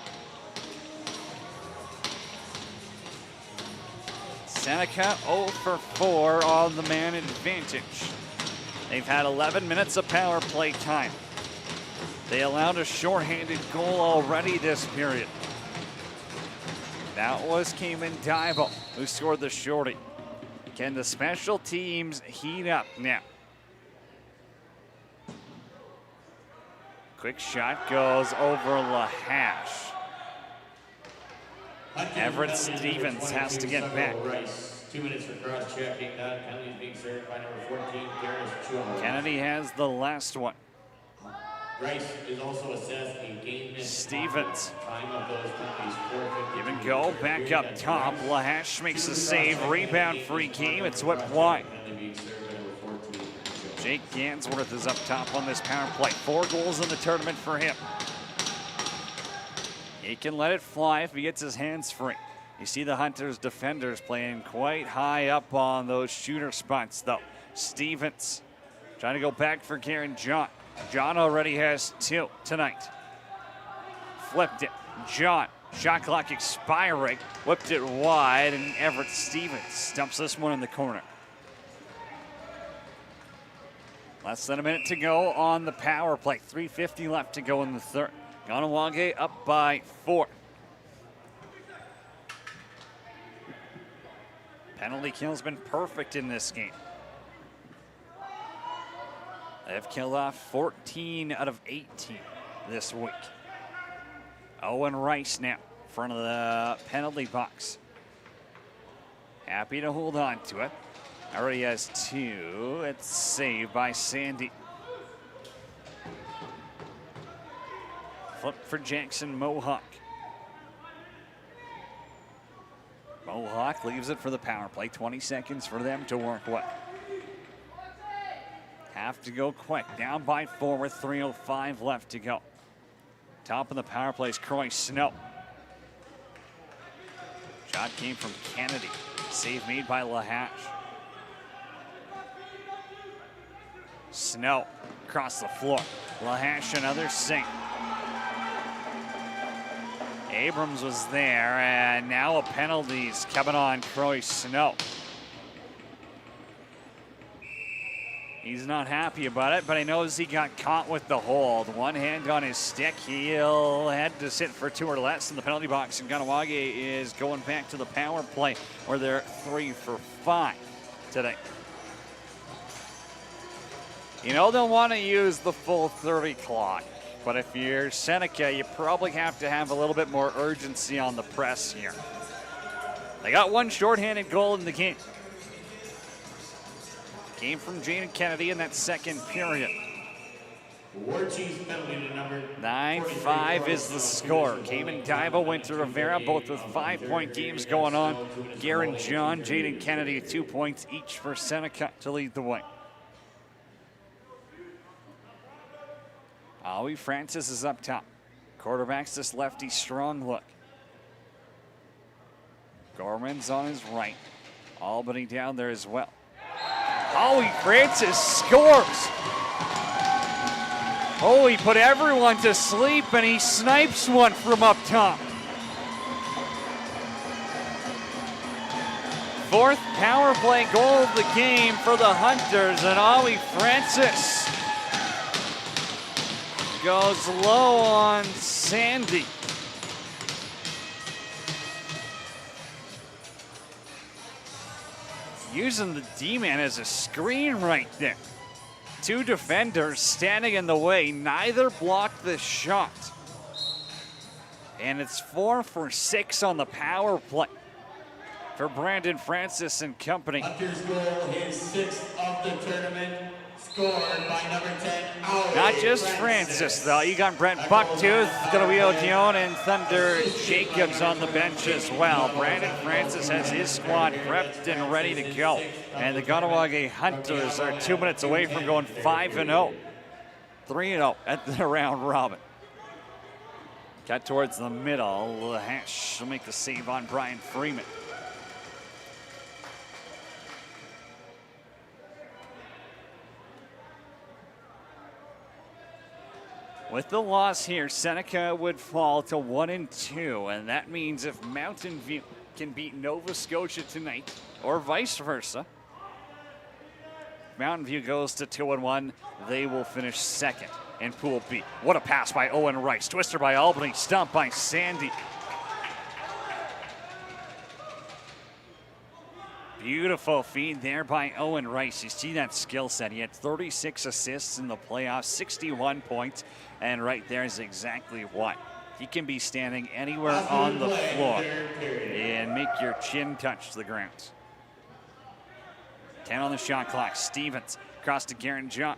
Seneca 0 for 4 on the man advantage. They've had 11 minutes of power play time. They allowed a shorthanded goal already this period. That was Cayman Daibo who scored the shorty. Can the special teams heat up now? Quick shot goes over Lahash. Everett Stevens has to get back. Rice, 2 minutes for cross-checking. That penalty is being served by number 14, Garris Jones. Kennedy has the last one. Rice is also assessed a game miss. Stevens. Time of those penalties, 4:52. Give and go, back up top. Lahash makes the save, rebound free game. It's whipped wide. Jake Gansworth is up top on this power play. 4 goals in the tournament for him. He can let it fly if he gets his hands free. You see the Hunters defenders playing quite high up on those shooter spots though. Stevens trying to go back for Karen John. John already has 2 tonight. Flipped it. John, shot clock expiring. Whipped it wide, and Everett Stevens stumps this one in the corner. Less than a minute to go on the power play. 3:50 left to go in the third. Kahnawake up by 4. Penalty kill's been perfect in this game. They've killed off 14 out of 18 this week. Owen Rice now, in front of the penalty box. Happy to hold on to it. Already has 2. It's saved by Sandy. Flip for Jackson Mohawk. Mohawk leaves it for the power play. 20 seconds for them to work with. Have to go quick. Down by 4 with 3:05 left to go. Top of the power play is Croy Snow. Shot came from Kennedy. Save made by Lahash. Snow across the floor. Lahash another sink. Abrams was there, and now a penalty's coming on Croy Snow. He's not happy about it, but he knows he got caught with the hold. One hand on his stick. He'll head to sit for 2 or less in the penalty box, and Kahnawake is going back to the power play where they're 3 for 5 today. You know they'll want to use the full 30 clock, but if you're Seneca, you probably have to have a little bit more urgency on the press here. They got 1 shorthanded goal in the game. Came from Jaden Kennedy in that second period. WarChiefs penalty to number 9-5 is the score. Cayman Diva went to Rivera, both with 5-point games going on. Garen John, Jaden Kennedy, 2 points each for Seneca to lead the way. Howie Francis is up top. Quarterback's this lefty strong look. Gorman's on his right. Albany down there as well. Howie Francis scores. Oh, he put everyone to sleep, and he snipes one from up top. 4th power play goal of the game for the Hunters, and Howie Francis goes low on Sandy. Using the D-man as a screen right there. 2 defenders standing in the way. Neither blocked the shot. And it's 4 for 6 on the power play for Brandon Francis and company. Hunter's goal, his 6th of the tournament, scored by number 10, Howie Not just Francis, though. You got Brent Bucktooth, Galileo Dion, and Thunder Jacobs on the bench as well. Brandon Francis has his squad prepped and ready to go. And the Kahnawake Hunters are 2 minutes away from going 5-0. 3-0 at the round robin. Cut towards the middle. Lahash will make the save on Brian Freeman. With the loss here, Seneca would fall to 1-2, and that means if Mountain View can beat Nova Scotia tonight, or vice versa, Mountain View goes to 2-1, they will finish 2nd in Pool B. What a pass by Owen Rice. Twister by Albany, stumped by Sandy. Beautiful feed there by Owen Rice. You see that skill set. He had 36 assists in the playoffs, 61 points, and right there is exactly what You can be standing anywhere on the floor and make your chin touch the ground. 10 on the shot clock. Stevens across to Garen John.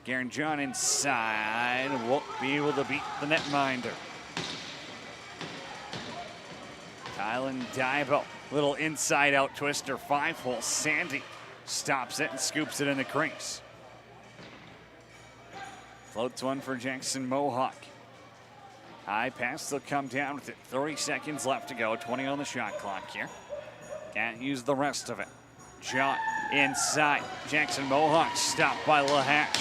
Garen John inside. Won't be able to beat the netminder. Tylen Dibo. Little inside-out twister. 5-hole. Sandy stops it and scoops it in the crease. Floats one for Jackson Mohawk. High pass, they'll come down with it. 30 seconds left to go. 20 on the shot clock here. Can't use the rest of it. John inside. Jackson Mohawk stopped by Lahash.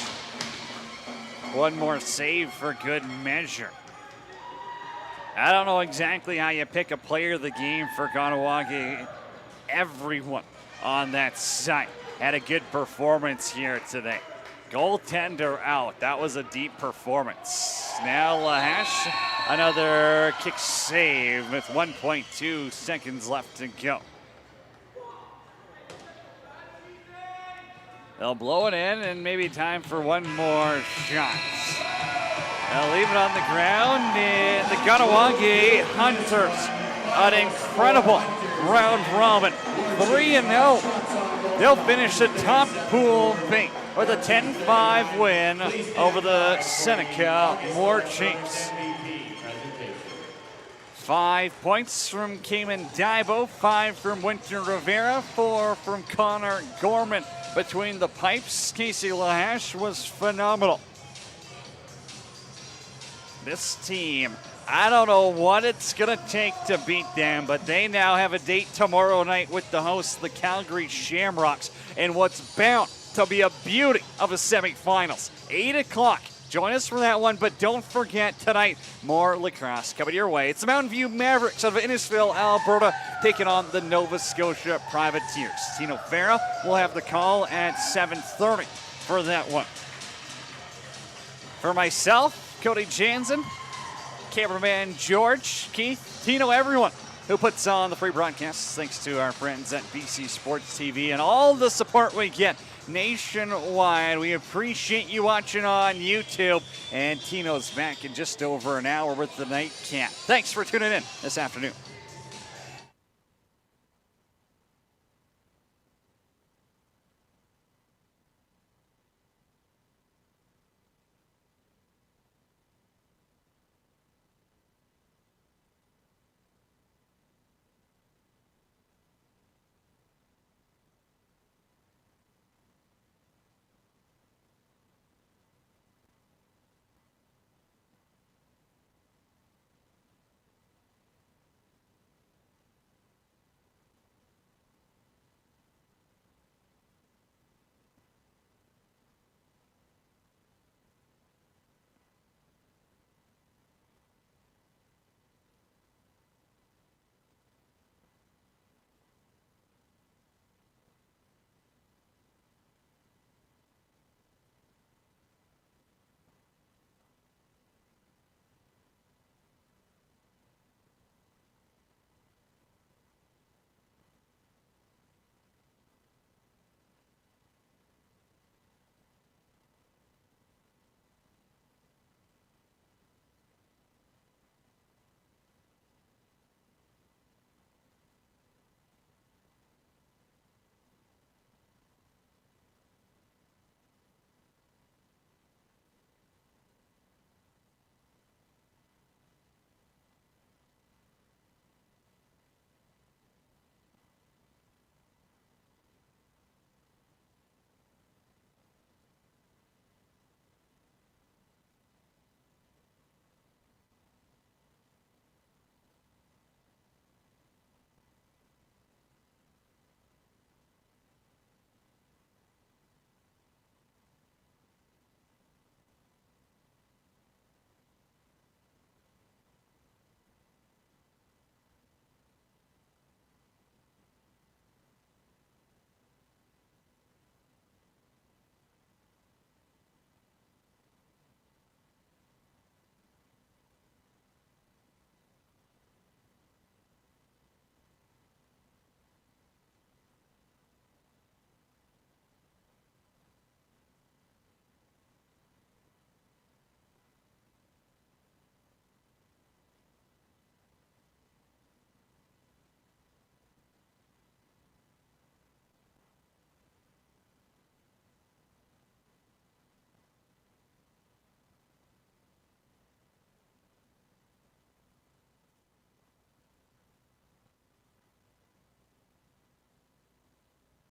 One more save for good measure. I don't know exactly how you pick a player of the game for Kahnawake. Everyone on that side had a good performance here today. Goaltender out. That was a deep performance. Now Lahash, another kick save with 1.2 seconds left to go. They'll blow it in and maybe time for one more shot. They'll leave it on the ground and the Kahnawake Hunters, an incredible round robin, 3-0. They'll finish the top pool B with a 10-5 win over the Seneca WarChiefs. 5 points from Cayman Dibo, 5 from Winter Rivera, 4 from Connor Gorman. Between the pipes, Casey Lahash was phenomenal. This team, I don't know what it's going to take to beat them, but they now have a date tomorrow night with the hosts, the Calgary Shamrocks, and what's bound to be a beauty of a semifinals. 8 o'clock. Join us for that one, but don't forget tonight, more lacrosse coming your way. It's the Mountain View Mavericks out of Innisfil, Alberta, taking on the Nova Scotia Privateers. Tino Farah will have the call at 7:30 for that one. For myself, Cody Jansen, cameraman George, Keith, Tino, everyone who puts on the free broadcasts. Thanks to our friends at BC Sports TV and all the support we get nationwide. We appreciate you watching on YouTube. And Tino's back in just over an hour with the nightcap. Thanks for tuning in this afternoon.